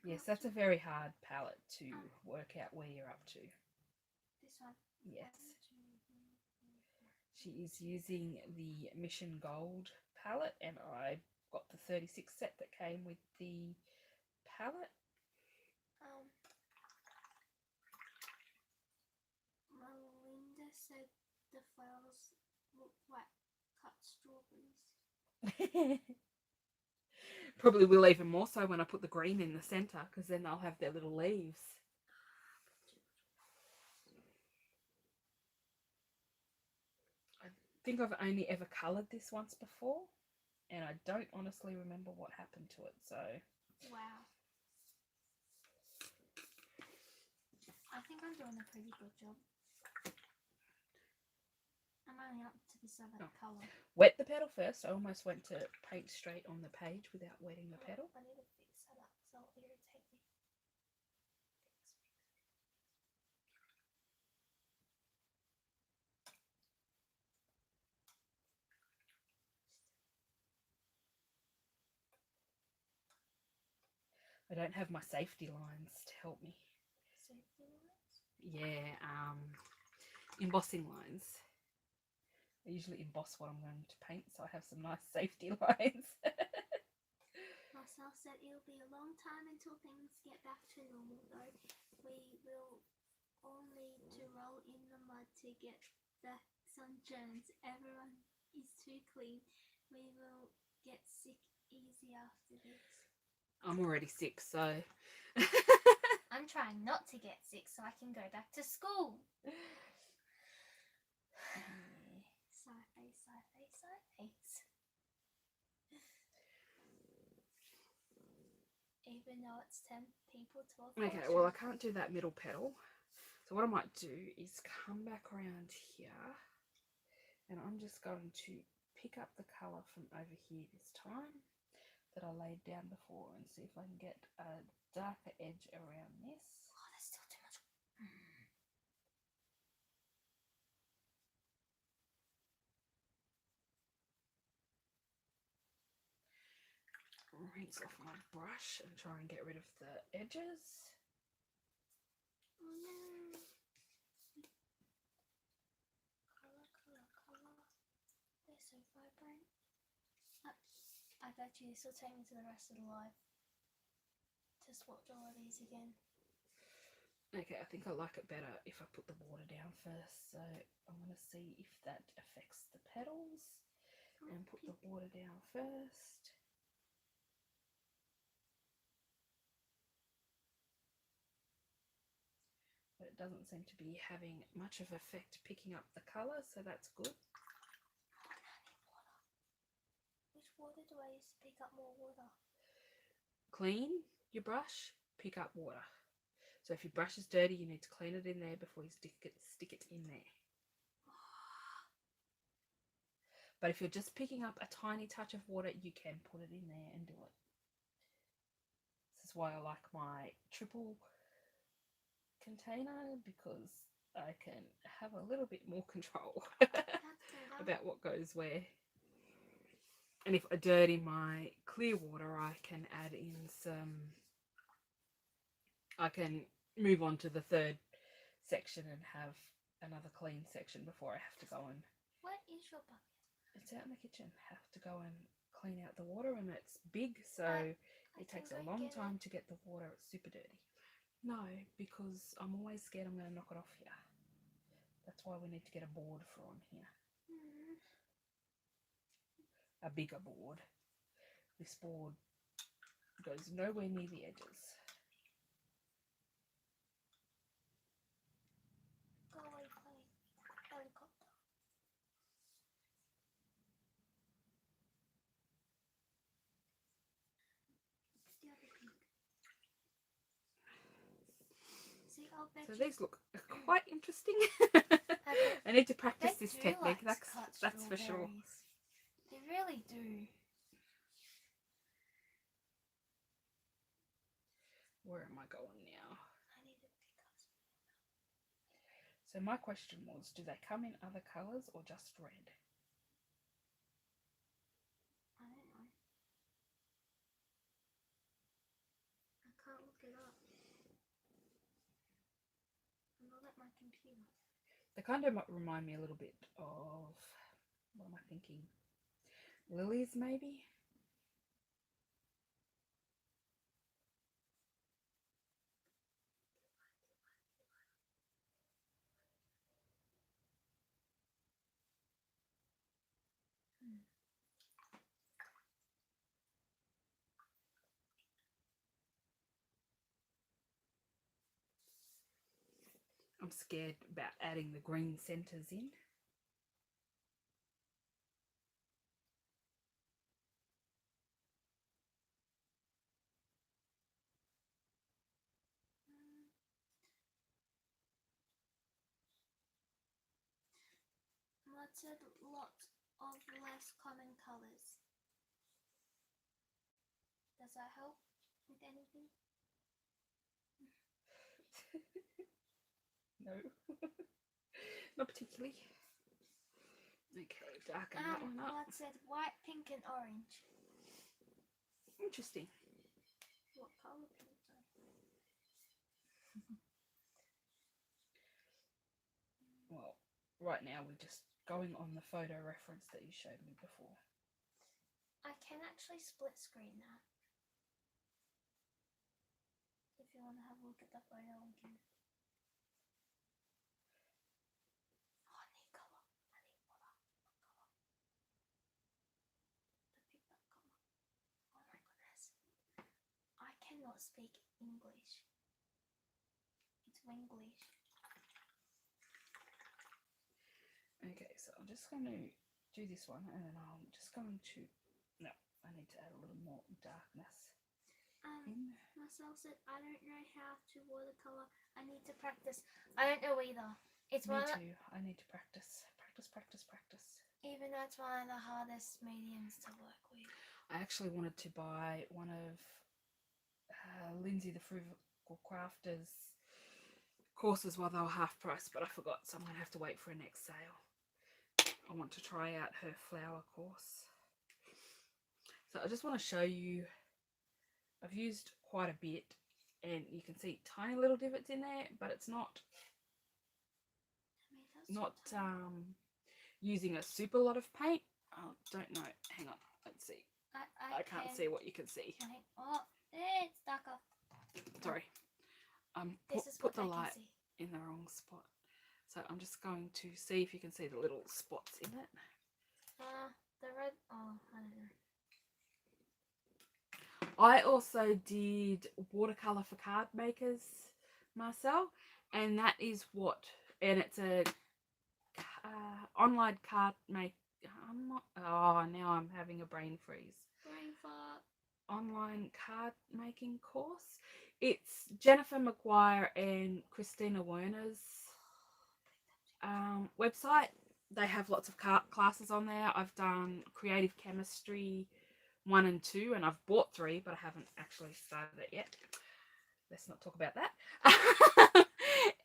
Yes, that's a very hard palette to work out where you're up to. This one? Yes. She is using the Mission Gold palette, and I got the 36 set that came with the palette. Melinda said the flowers look like cut strawberries. Probably will even more so when I put the green in the centre, because then they'll have their little leaves. I think I've only ever coloured this once before, and I don't honestly remember what happened to it, so... Wow. I think I'm doing a pretty good job. I'm only up to the 7th colour. Wet the petal first. I almost went to paint straight on the page without wetting the petal. I need to fix that up so it'll irritate me. I don't have my safety lines to help me. Safety lines? Yeah, embossing lines. I usually emboss what I'm going to paint, so I have some nice safety lines. Marcel said it'll be a long time until things get back to normal though. We will all need to roll in the mud to get the sunshines. Everyone is too clean. We will get sick easy after this. I'm already sick, so... I'm trying not to get sick so I can go back to school. Sigh face, sigh face, sigh face. Even though it's 10 people to a Okay, well, I can't do that middle petal. So what I might do is come back around here, and I'm just going to pick up the colour from over here this time that I laid down before, and see if I can get a darker edge around this. Oh, that's still too much. Rinse off my brush and try and get rid of the edges. Oh no. Colour, colour, colour. They're so vibrant. I bet you this will take me to the rest of the life to swatch all of these again. Okay, I think I like it better if I put the water down first, so I'm going to see if that affects the petals, and put the water down first. But it doesn't seem to be having much of effect picking up the colour, so that's good. Oh, I need water. Which water do I use to pick up more water? Clean your brush, pick up water. So if your brush is dirty, you need to clean it in there before you stick it in there. But if you're just picking up a tiny touch of water, you can put it in there and do it. This is why I like my triple container, because I can have a little bit more control about what goes where. And if I dirty my clear water, I can add in some, I can move on to the third section and have another clean section before I have to go and... What is your bucket? It's out in the kitchen. Have to go and clean out the water, and it's big, so it takes a long time to get the water. It's super dirty. No, because I'm always scared I'm going to knock it off here. That's why we need to get a board for on here. A bigger board. This board goes nowhere near the edges. Go away, play. Helicopter. The other pink. See, I I'll bet So you. these look quite interesting. bet I need to practice they this do technique, like to cut that's for sure. strawberries. They really do. Where am I going now? I need to pick up some. So my question was, do they come in other colours or just red? I don't know. I can't look it up. I'm not at my computer. They kind of remind me a little bit of, what am I thinking? Lilies, maybe? I'm scared about adding the green centres in. What's a lot of less common colours? Does that help with anything? No, not particularly. Okay, darken that one up. What said white, pink and orange? Interesting. What colour pink though? Well, right now we're just going on the photo reference that you showed me before. I can actually split screen that. If you want to have a look at the photo again. Oh, I need colour. I need colour. What colour? To pick that colour. Oh my goodness. I cannot speak English. It's Wenglish. Okay, so I'm just going to do this one and then I'm just going to, no, I need to add a little more darkness in. Marcel said, I don't know how to watercolour. I need to practice. I don't know either. It's Me one too, I need to practice. Practice. Even though it's one of the hardest mediums to work with. I actually wanted to buy one of Lindsay the Frugal Crafter's courses while they were half price, but I forgot, so I'm going to have to wait for a next sale. I want to try out her flower course. So I just want to show you, I've used quite a bit and you can see tiny little divots in there, but it's not using a super lot of paint. I don't know, hang on, let's see. I can't see what you can see. Oh, it's darker. Sorry, put the light in the wrong spot. So I'm just going to see if you can see the little spots in it. The red, oh, I don't know. I also did watercolour for card makers, Marcel, and that is what, and it's a online card make. Oh, now I'm having a brain freeze. Brain fart. Online card making course. It's Jennifer McGuire and Christina Werner's website. They have lots of classes on there. I've done creative chemistry 1 and 2, and I've bought 3, but I haven't actually started it yet. Let's not talk about that.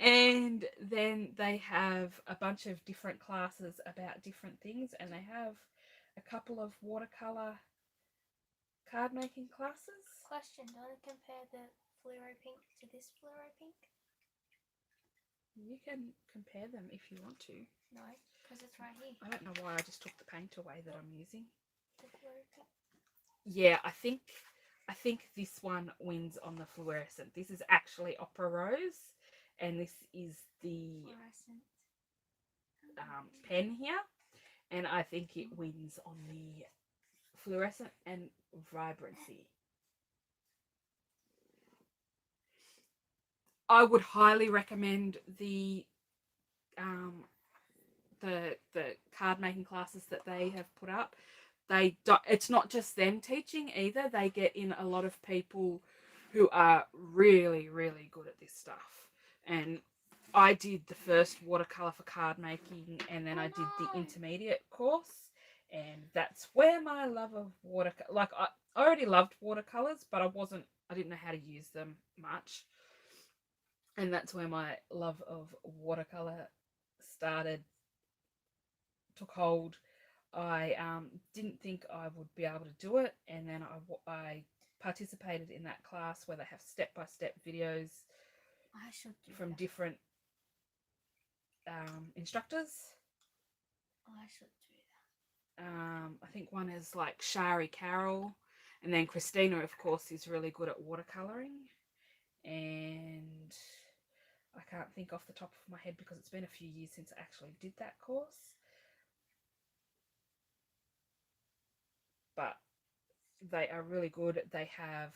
And then they have a bunch of different classes about different things, and they have a couple of watercolor card making classes. Question, do you want to compare the fluoro pink to this fluoro pink? You can compare them if you want to. No, because it's right here. I don't know why I just took the paint away that I'm using. The fluoro pink. Yeah, I think this one wins on the fluorescent. This is actually Opera Rose, and this is the pen here, and I think it wins on the fluorescent and vibrancy. I would highly recommend the card making classes that they have put up. It's not just them teaching either. They get in a lot of people who are really, really good at this stuff. and I did the first watercolour for card making, and then I did the intermediate course, and that's where my love of watercolor, like I already loved watercolors, but I didn't know how to use them much, and that's where my love of watercolor took hold. I didn't think I would be able to do it, and then I participated in that class where they have step-by-step videos from different instructors. I should do that. I think one is like Shari Carroll, and then Christina, of course, is really good at watercolouring, and I can't think off the top of my head because it's been a few years since I actually did that course. But they are really good. They have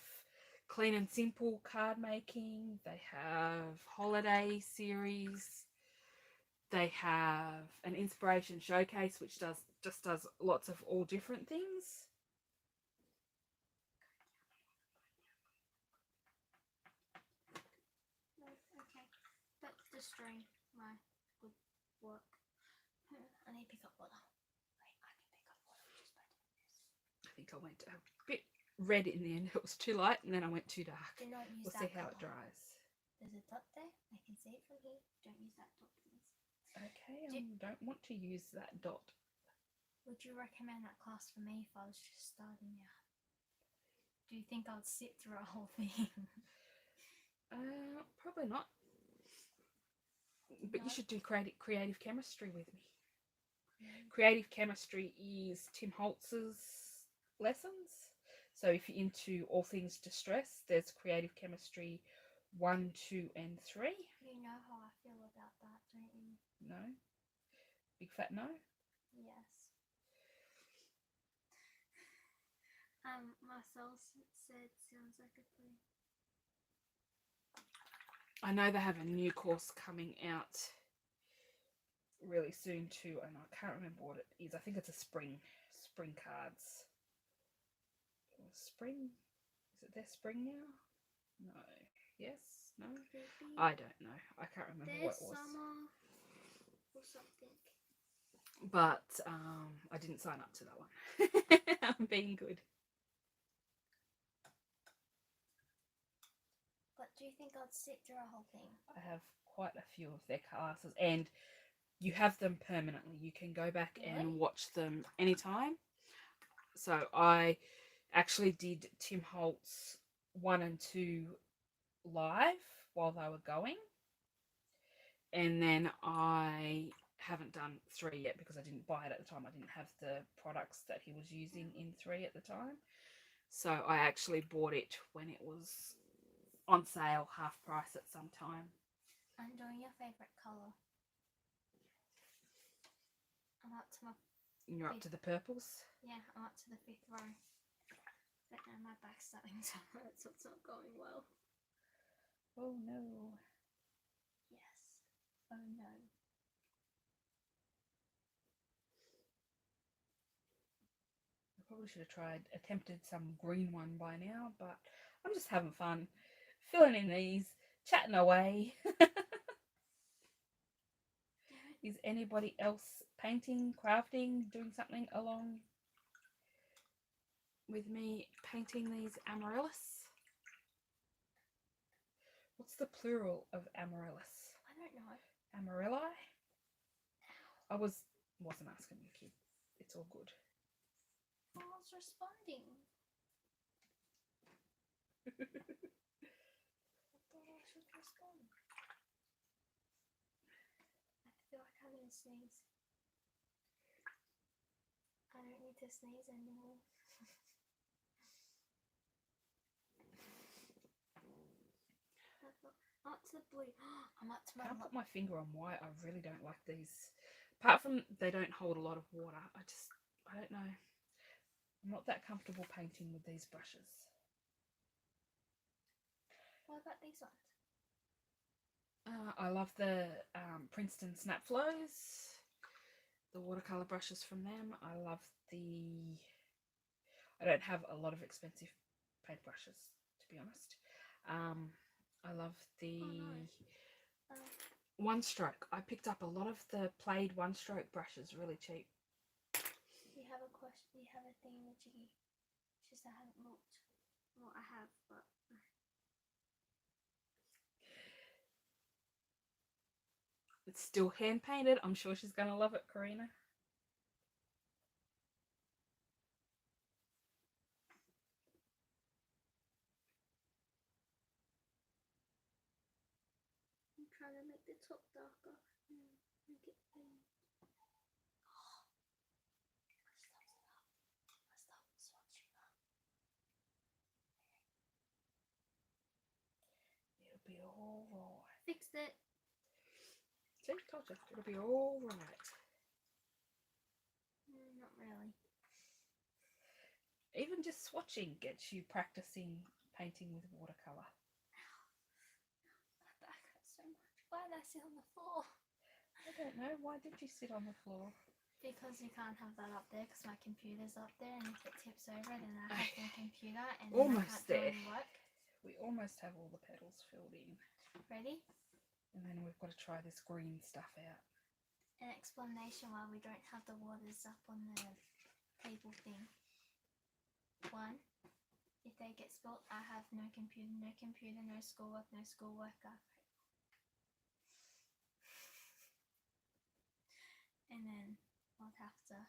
clean and simple card making. They have holiday series. They have an inspiration showcase, which just does lots of all different things. Okay, that's destroying my good work. I need to pick up water. Wait, I can pick up water, which is better than this. I think I went a bit red in the end. It was too light, and then I went too dark. Do not use We'll that see how colour. it dries. There's a dot there. I can see it from here. Don't use that dot, please. Okay, I don't want to use that dot. Would you recommend that class for me if I was just starting out? Do you think I'd sit through a whole thing? Probably not. But No? you should do creative chemistry with me. Creative chemistry is Tim Holtz's lessons. So if you're into all things distress, there's creative chemistry 1, 2, and 3. You know how I feel about that, don't you? No? Big fat no? Yes. Marcel said sounds like a play. I know they have a new course coming out really soon too, and I can't remember what it is. I think it's a spring cards. Spring? Is it their spring now? No. Yes? No? I don't know. I can't remember what it was. Summer or something. But I didn't sign up to that one. I'm being good. But do you think I'd sit through a whole thing? I have quite a few of their classes, and you have them permanently. You can go back and watch them anytime. So I actually did Tim Holtz 1 and 2 live while they were going, and then I haven't done 3 yet because I didn't buy it at the time. I didn't have the products that he was using in 3 at the time, so I actually bought it when it was on sale, half price at some time. I'm doing your favourite colour. I'm up to my... You're up to the purples? Yeah, I'm up to the 5th row. But now my back's starting to hurt, so it's not going well. Oh no. Yes. Oh no. I probably should have attempted some green one by now, but I'm just having fun filling in these, chatting away. Is anybody else painting, crafting, doing something along with me painting these amaryllis? What's the plural of amaryllis? I don't know. Amarylli? I wasn't asking you, kid. It's all good. I was responding. I thought I should respond. I feel like I'm gonna sneeze. I don't need to sneeze anymore. Up to the blue. I'm up to my... Can't put my finger on why I really don't like these. Apart from they don't hold a lot of water, I don't know. I'm not that comfortable painting with these brushes. What about these ones? I love the Princeton Snap Flows, the watercolour brushes from them. I love I don't have a lot of expensive paint brushes, to be honest. I love the One stroke. I picked up a lot of the plaid one stroke brushes really cheap. You have a question? You have a thing in the jiggy? Just I haven't looked. Well, I have, but It's still hand painted. I'm sure she's gonna love it, Karina. I'm trying to make the top darker. Make it pink. Stop swatching up. It'll be all right. Fixed it. See, told you. It'll be all right. Not really. Even just swatching gets you practicing painting with watercolour. My back hurts so much. Why did I sit on the floor? I don't know. Why did you sit on the floor? Because you can't have that up there because my computer's up there, and if it tips over then I have the computer and Almost then I can't there. do any work. We almost have all the petals filled in. Ready? And then we've got to try this green stuff out. An explanation why we don't have the waters up on the table thing. 1, if they get spilt, I have no computer, no schoolwork, And then I'll have to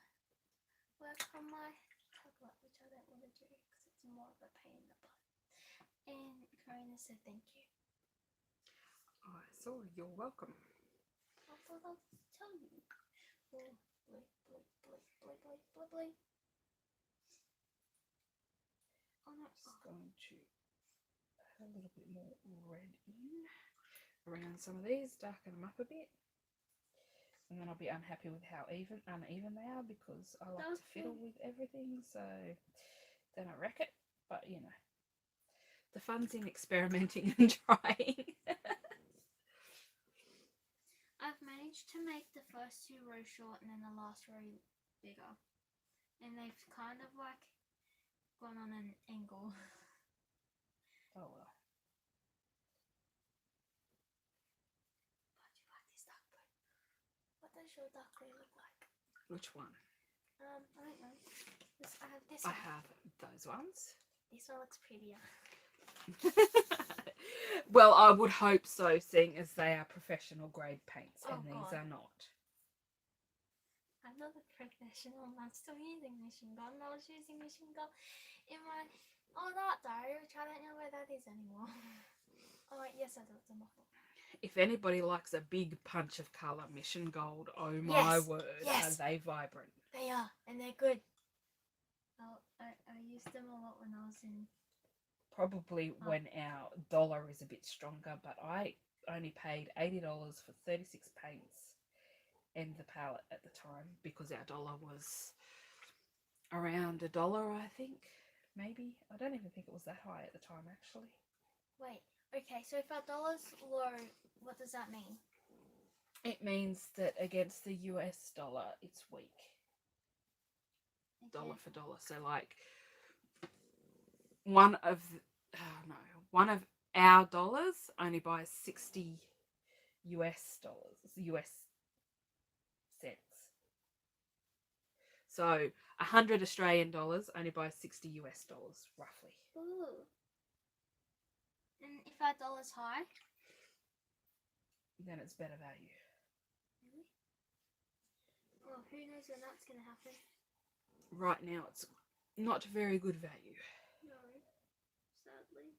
work on my tablet, which I don't want to do because it's more of a pain in the butt. And Karina said thank you. Oh, sorry, you're welcome. I thought I'll tell you. Oh, blue, blue, blue, blue, blue, blue, blue. Oh no. Just going to add a little bit more red in around some of these, darken them up a bit. And then I'll be unhappy with how uneven they are because I like to fiddle with everything, so then I wreck it. But you know, the fun's in experimenting and trying. I've managed to make the first 2 rows short and then the last row bigger. And they've kind of like gone on an angle. Oh well. But do you like this dark blue? What does your dark blue look like? Which one? I don't know. I have this I one. have those ones. This one looks prettier. Well, I would hope so, seeing as they are professional grade paints and these are not. I'm not a professional. I'm still using machine gun. I was using machine gun in my old art diary, which I don't know where that is anymore. Oh wait, yes I do. It's on my phone. If anybody likes a big punch of colour, Mission Gold, oh my word, are they vibrant. They are, and they're good. I used them a lot when I was in... Probably when our dollar is a bit stronger, but I only paid $80 for 36 paints and the palette at the time because our dollar was around $1, I think, maybe. I don't even think it was that high at the time, actually. Wait, okay, so if our dollar's low, what does that mean? It means that against the US dollar, it's weak. Okay. Dollar for dollar. So like one of our dollars only buys 60 US cents. So 100 Australian dollars only buys 60 US dollars, roughly. Ooh. And if our dollar's high? Then it's better value. Really? Well, who knows when that's going to happen? Right now it's not very good value. No, sadly.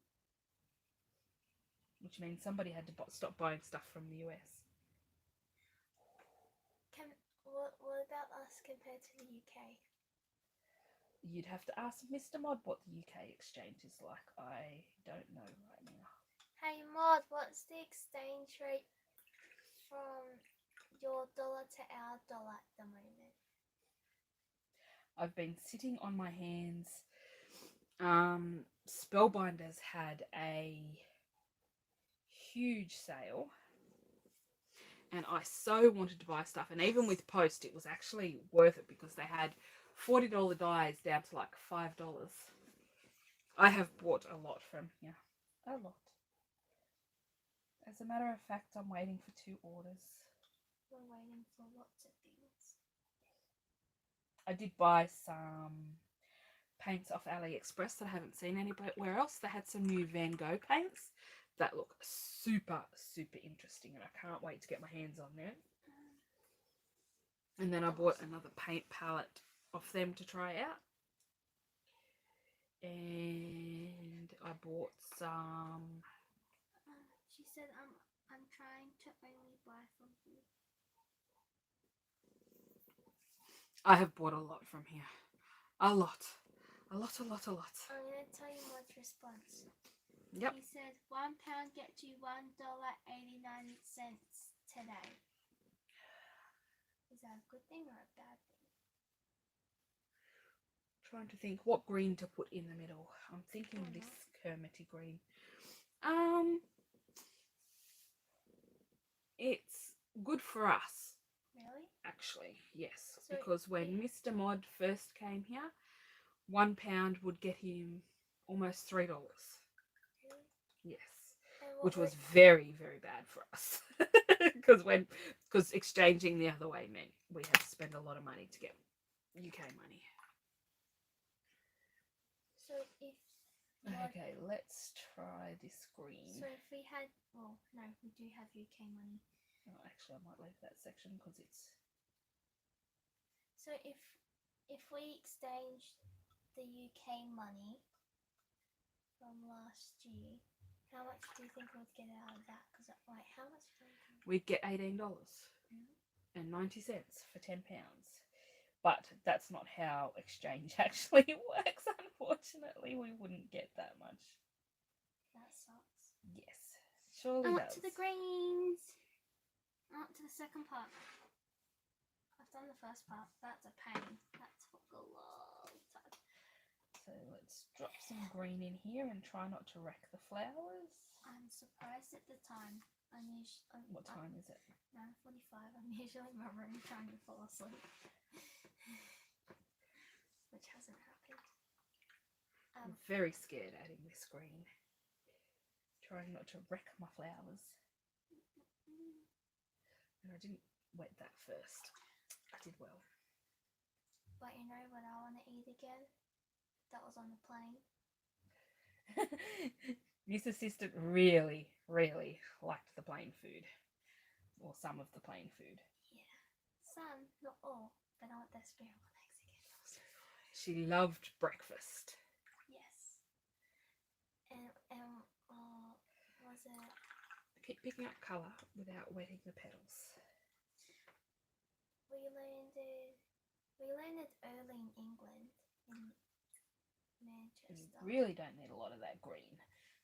Which means somebody had to stop buying stuff from the US. What about us compared to the UK? You'd have to ask Mr. Mod what the UK exchange is like. I don't know right now. Hey Mod, what's the exchange rate from your dollar to our dollar at the moment? I've been sitting on my hands. Spellbinders had a huge sale and I so wanted to buy stuff, and even with post it was actually worth it because they had $40 dyes down to like $5. I have bought a lot from here. A lot. As a matter of fact, I'm waiting for 2 orders. We're waiting for lots of things. I did buy some paints off AliExpress that I haven't seen anywhere else. They had some new Van Gogh paints that look super, super interesting, and I can't wait to get my hands on them. And then I bought another paint palette off them to try out. And I bought some... She said, I'm trying to only buy from you. I have bought a lot from here. A lot. A lot. I'm going to tell you my response. Yep. He said, £1 gets you $1.89 today. Is that a good thing or a bad thing? Trying to think what green to put in the middle. I'm thinking this Kermit Green. It's good for us. Really? Actually, yes. So because when Mr. Mod first came here, £1 would get him almost $3. Really? Yes. And Which was very, very bad for us. Because exchanging the other way meant we had to spend a lot of money to get UK money. So if... Okay, let's try this green. So if we had... Well, no, we do have UK money. Oh, actually, I might leave that section because it's... So if we exchanged the UK money from last year, how much do you think we'd get out of that? Because, like, how much do we get? We'd get $18.90 for £10. But that's not how exchange actually works, unfortunately. We wouldn't get that much. That sucks. Yes, surely On does. to the greens. On to the second part. I've done the first part. That's a pain. That took a long time. So let's drop some green in here and try not to wreck the flowers. I'm surprised at the time. What time is it? 9:45. I'm usually in my room trying to fall asleep. Which hasn't happened. I'm very scared adding this green. Trying not to wreck my flowers. And I didn't wet that first. I did well. But you know what I want to eat again? That was on the plane. This assistant really, really liked the plain food. Or some of the plain food. Yeah. Some, not all. But I want the spearmint eggs again. She loved breakfast. Yes. And was it... Keep picking up colour without wetting the petals. We landed early in England, in Manchester. You really don't need a lot of that green.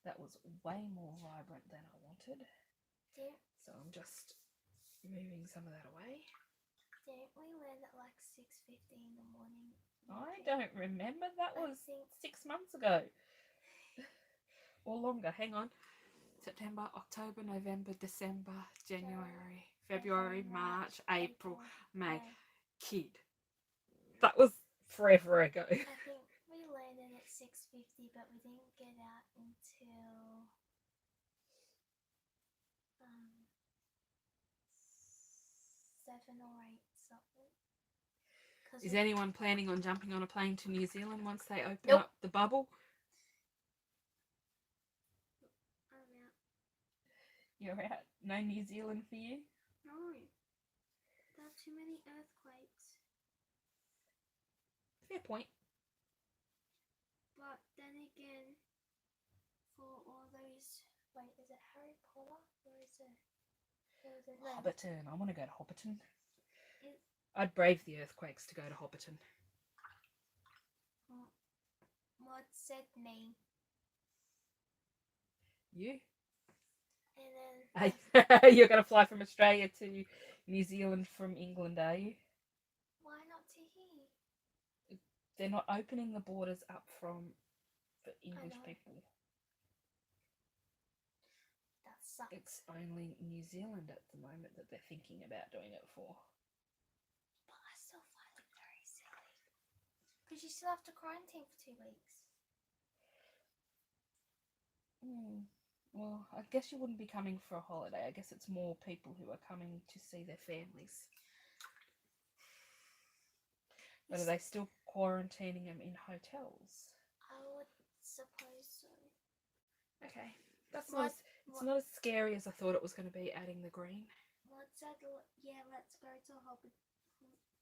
That was way more vibrant than I wanted. So I'm just moving some of that away. Didn't we land at like 6:50 in the morning? I don't remember. That was I think 6 months ago. Or longer. Hang on. September, October, November, December, January, February, March, April, May. Kid. That was forever ago. I think we landed at 6:50, but we didn't get out until 7 or 8 something. Is anyone planning on jumping on a plane to New Zealand once they open Nope. up the bubble? I'm out. You're out? No New Zealand for you? No. There are too many earthquakes. Fair point. But then again, for all those... Wait, is it Harry Potter? Or is it... No. Hobbiton. I want to go to Hobbiton. I'd brave the earthquakes to go to Hobbiton. Mod said me. You? And then... You're going to fly from Australia to New Zealand from England, are you? Why not to here? They're not opening the borders up for English people. That sucks. It's only New Zealand at the moment that they're thinking about doing it for. But I still find it very silly. Because you still have to quarantine for 2 weeks. Well, I guess you wouldn't be coming for a holiday. I guess it's more people who are coming to see their families. But are they still quarantining them in hotels? I would suppose so. Okay. That's not it's not as scary as I thought it was going to be, adding the green. Yeah, let's go to Hobbiton.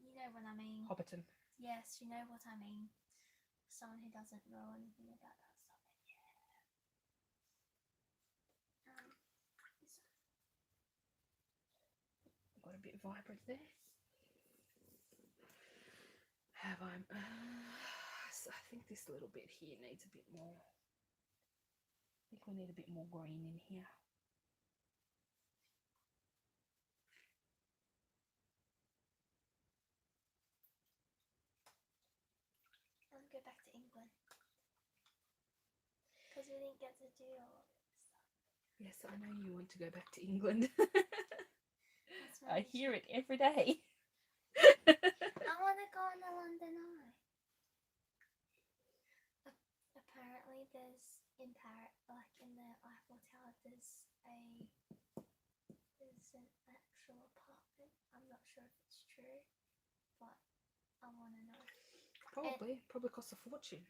You know what I mean. Hobbiton. Yes, you know what I mean. Someone who doesn't know anything about that stuff. Got a bit vibrant there. Have I? So I think this little bit here needs a bit more. I think we need a bit more green in here. I want to go back to England because we didn't get to do all of this stuff. Yes, I know you want to go back to England. I hear it every day. I want to go on the London Eye. Apparently, there's in Paris, like in the Eiffel Tower, there's an actual apartment. I'm not sure if it's true, but I want to know. Probably costs a fortune.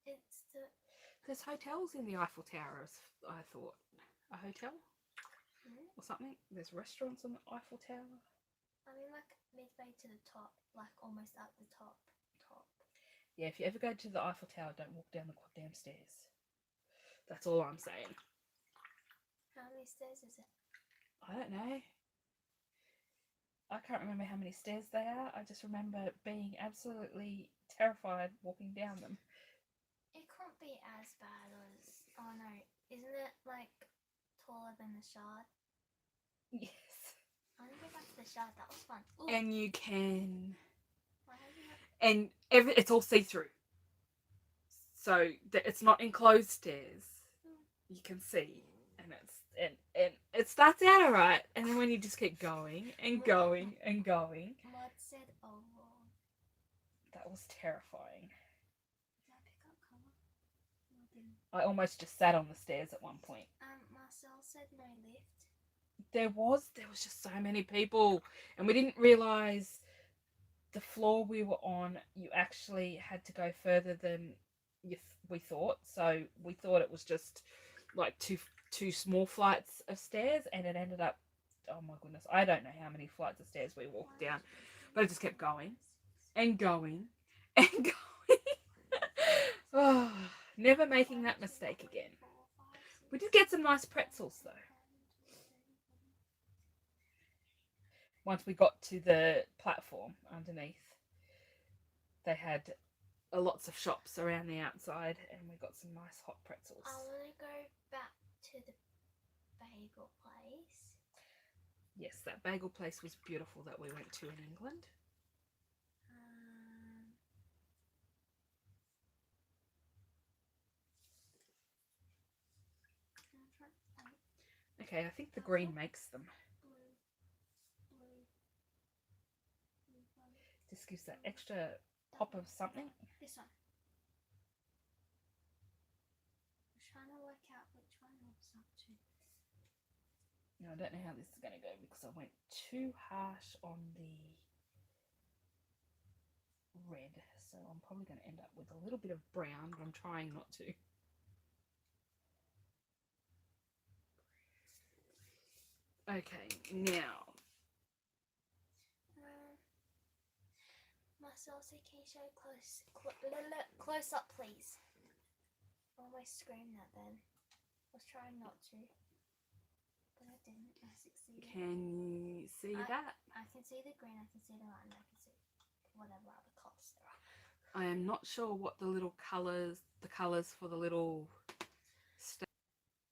There's hotels in the Eiffel Tower. I thought a hotel or something. There's restaurants on the Eiffel Tower. I mean, like midway to the top, like almost at the top. Yeah, if you ever go to the Eiffel Tower, don't walk down the goddamn stairs. That's all I'm saying. How many stairs is it? I don't know. I can't remember how many stairs they are. I just remember being absolutely terrified walking down them. It can't be as bad as... Oh no, isn't it like taller than the Shard? Yes. I want to go back to the Shard, that was fun. Ooh. And you can... And it's all see-through. So it's not enclosed stairs. You can see. And it starts out alright, and then when you just keep going and going and going. Mud said, oh. That was terrifying. Did I pick up colour? I almost just sat on the stairs at one point. Marcel said no lift. There was just so many people, and we didn't realise the floor we were on, you actually had to go further than we thought. So we thought it was just like two small flights of stairs, and it ended up, oh my goodness, I don't know how many flights of stairs we walked down, but it just kept going and going and going. Oh, never making that mistake again. We did get some nice pretzels though. Once we got to the platform underneath, they had lots of shops around the outside, and we got some nice hot pretzels. I want to go back to the bagel place. Yes, that bagel place was beautiful that we went to in England. Okay, I think the green makes them. Just gives that extra pop of something. This one. I'm trying to work out which one I was up to. Now, I don't know how this is going to go because I went too harsh on the red. So I'm probably going to end up with a little bit of brown, but I'm trying not to. Okay, now. Marcel said, can you show close up, please? I almost screamed that then. I was trying not to, but I didn't. I succeeded. Can you see that? I can see the green, I can see the white, and I can see whatever other colours there are. I am not sure what the little colours, for the little...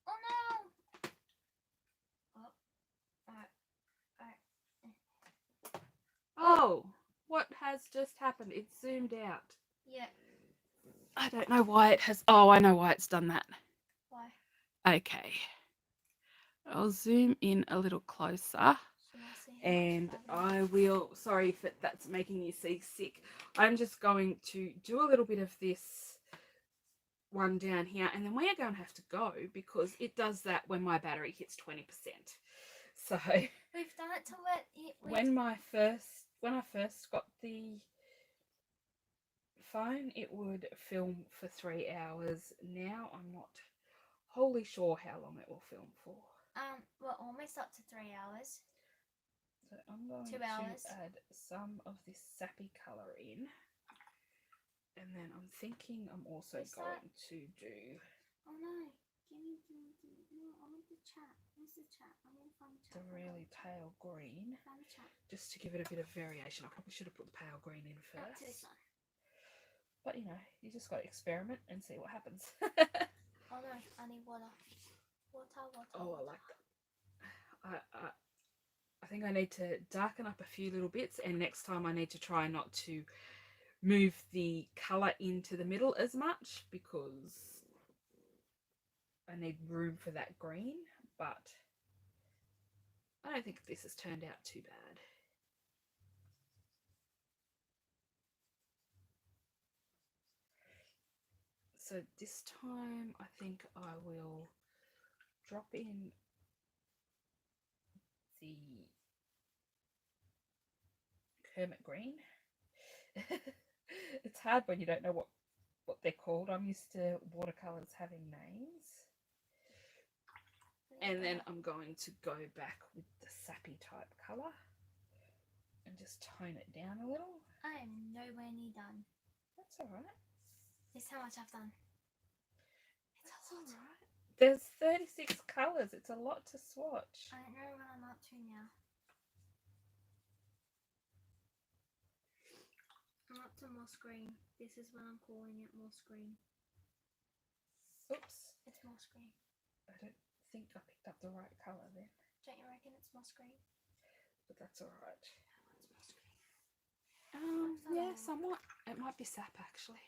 Oh no! Oh, what has just happened? It zoomed out. Yeah. I don't know why it has... Oh, I know why it's done that. Why? Okay. I'll zoom in a little closer. And I will... Sorry if that's making you see sick. I'm just going to do a little bit of this one down here, and then we are going to have to go because it does that when my battery hits 20%. So we've done it to let it. when I first got the phone, it would film for 3 hours. Now I'm not wholly sure how long it will film for. We're almost up to 3 hours. So I'm going 2 to hours. add some of this sappy colour in. And then I'm thinking I'm also going to do... Oh no, give me, no, I want the chat. Where's the chat? I want to find the chat. The really pale green. Find the chat. Just to give it a bit of variation. I probably should have put the pale green in Back first. to this one. But you know, you just got to experiment and see what happens. Oh no, I need water. Water. Oh, I like that. I think I need to darken up a few little bits, and next time I need to try not to move the colour into the middle as much because I need room for that green, but I don't think this has turned out too bad. So this time I think I will drop in the Kermit Green. It's hard when you don't know what they're called. I'm used to watercolours having names. And then I'm going to go back with the sappy type colour and just tone it down a little. I am nowhere near done. That's alright. This is how much I've done. That's alright. There's 36 colours. It's a lot to swatch. I don't know what I'm up to now. I'm up to moss green. This is what I'm calling it, moss green. Oops. It's moss green. I don't think I picked up the right colour then. Don't you reckon it's moss green? But that's alright. What's moss green? Yeah, somewhat. It might be sap actually.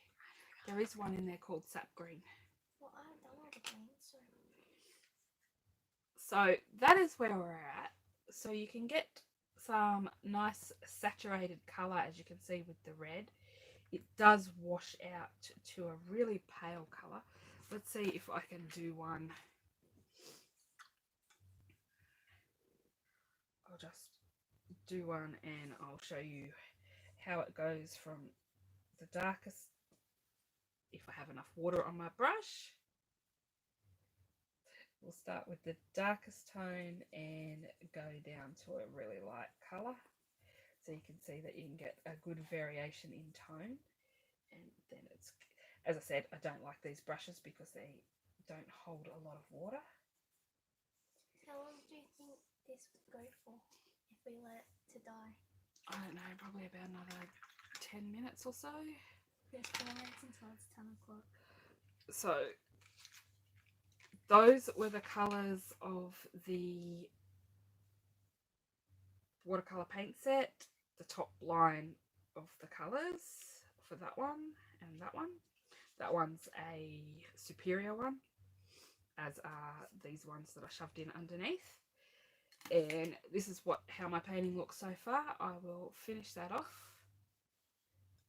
There is one in there called Sap Green. Well, I've done all the greens, so... So that is where we're at. So you can get some nice saturated colour, as you can see with the red. It does wash out to a really pale colour. Let's see if I can do one. I'll just do one and I'll show you how it goes from the darkest, if I have enough water on my brush. We'll start with the darkest tone and go down to a really light colour. So you can see that you can get a good variation in tone. And then it's, as I said, I don't like these brushes because they don't hold a lot of water. How long do you think this would go for if we let it to die? I don't know, probably about another 10 minutes or so. There's 4 minutes until it's 10 o'clock. So those were the colours of the watercolour paint set, the top line of the colours for that one and that one. That one's a superior one, as are these ones that I shoved in underneath. And this is how my painting looks so far. I will finish that off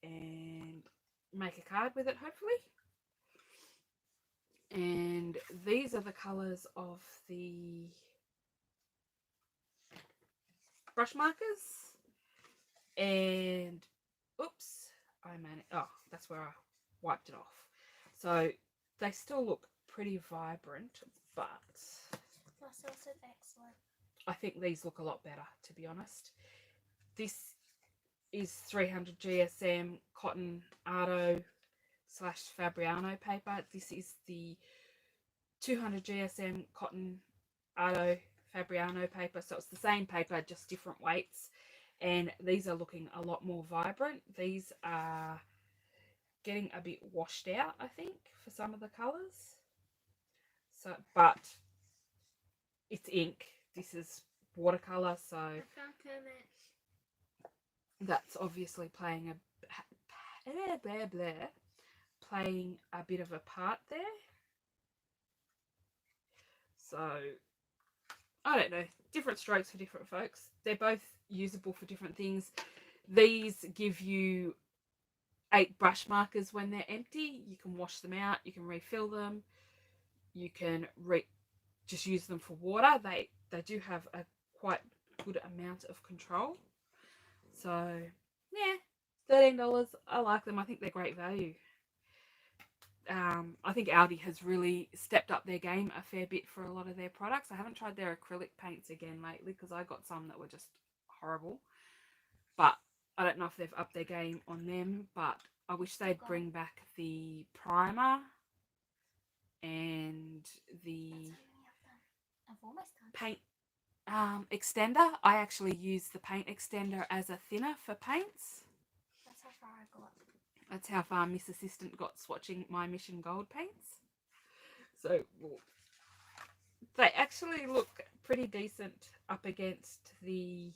and make a card with it hopefully. And these are the colours of the brush markers. And oops, that's where I wiped it off. So they still look pretty vibrant, but Marcel said excellent. I think these look a lot better, to be honest. This is 300 GSM cotton Arty / Fabriano paper. This is the 200 GSM cotton Arty Fabriano paper. So it's the same paper, just different weights. And these are looking a lot more vibrant. These are getting a bit washed out, I think, for some of the colours. So, but it's ink. This is watercolour, so I found Kermit. That's obviously playing playing a bit of a part there. So I don't know, different strokes for different folks. They're both usable for different things. These give you 8 brush markers when they're empty. You can wash them out, you can refill them, you can just use them for water. They do have a quite good amount of control. So yeah, $13. I like them. I think they're great value. I think Aldi has really stepped up their game a fair bit for a lot of their products. I haven't tried their acrylic paints again lately because I got some that were just horrible. But I don't know if they've upped their game on them. But I wish they'd bring back the primer and the paint extender. I actually use the paint extender as a thinner for paints. That's how far I got. That's how far Miss Assistant got swatching my Mission Gold paints. So they actually look pretty decent up against the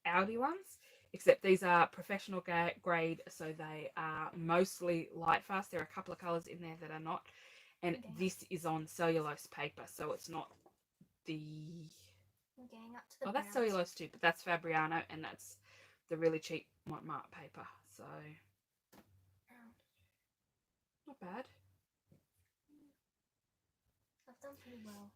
Aldi ones, except these are professional grade, so they are mostly light fast. There are a couple of colours in there that are not, and this is on cellulose paper, so it's not the up to that's cellulose too, but that's Fabriano, and that's the really cheap Montmartre paper, so not bad. I've done pretty well.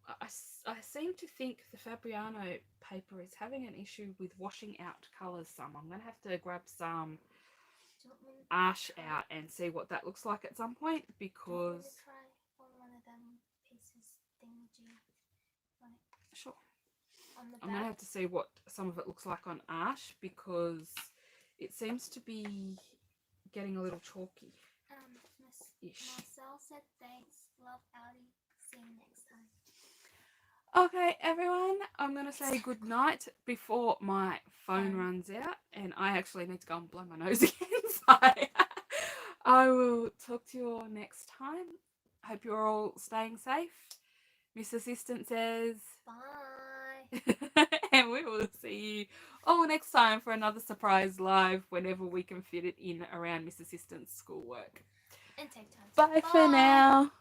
I seem to think the Fabriano paper is having an issue with washing out colours some. I'm going to have to grab some ash out and see what that looks like at some point, because... try on one of them pieces thingy. Sure. I'm going to have to see what some of it looks like on ash, because it seems to be getting a little chalky. Marcel said thanks. Love Aldi. See you next time. Okay, everyone, I'm going to say good night before my phone runs out, and I actually need to go and blow my nose again. So I will talk to you all next time. Hope you're all staying safe. Miss Assistant says bye. And we will see you all next time for another surprise live whenever we can fit it in around Miss Assistant's schoolwork. And take time. Bye for now.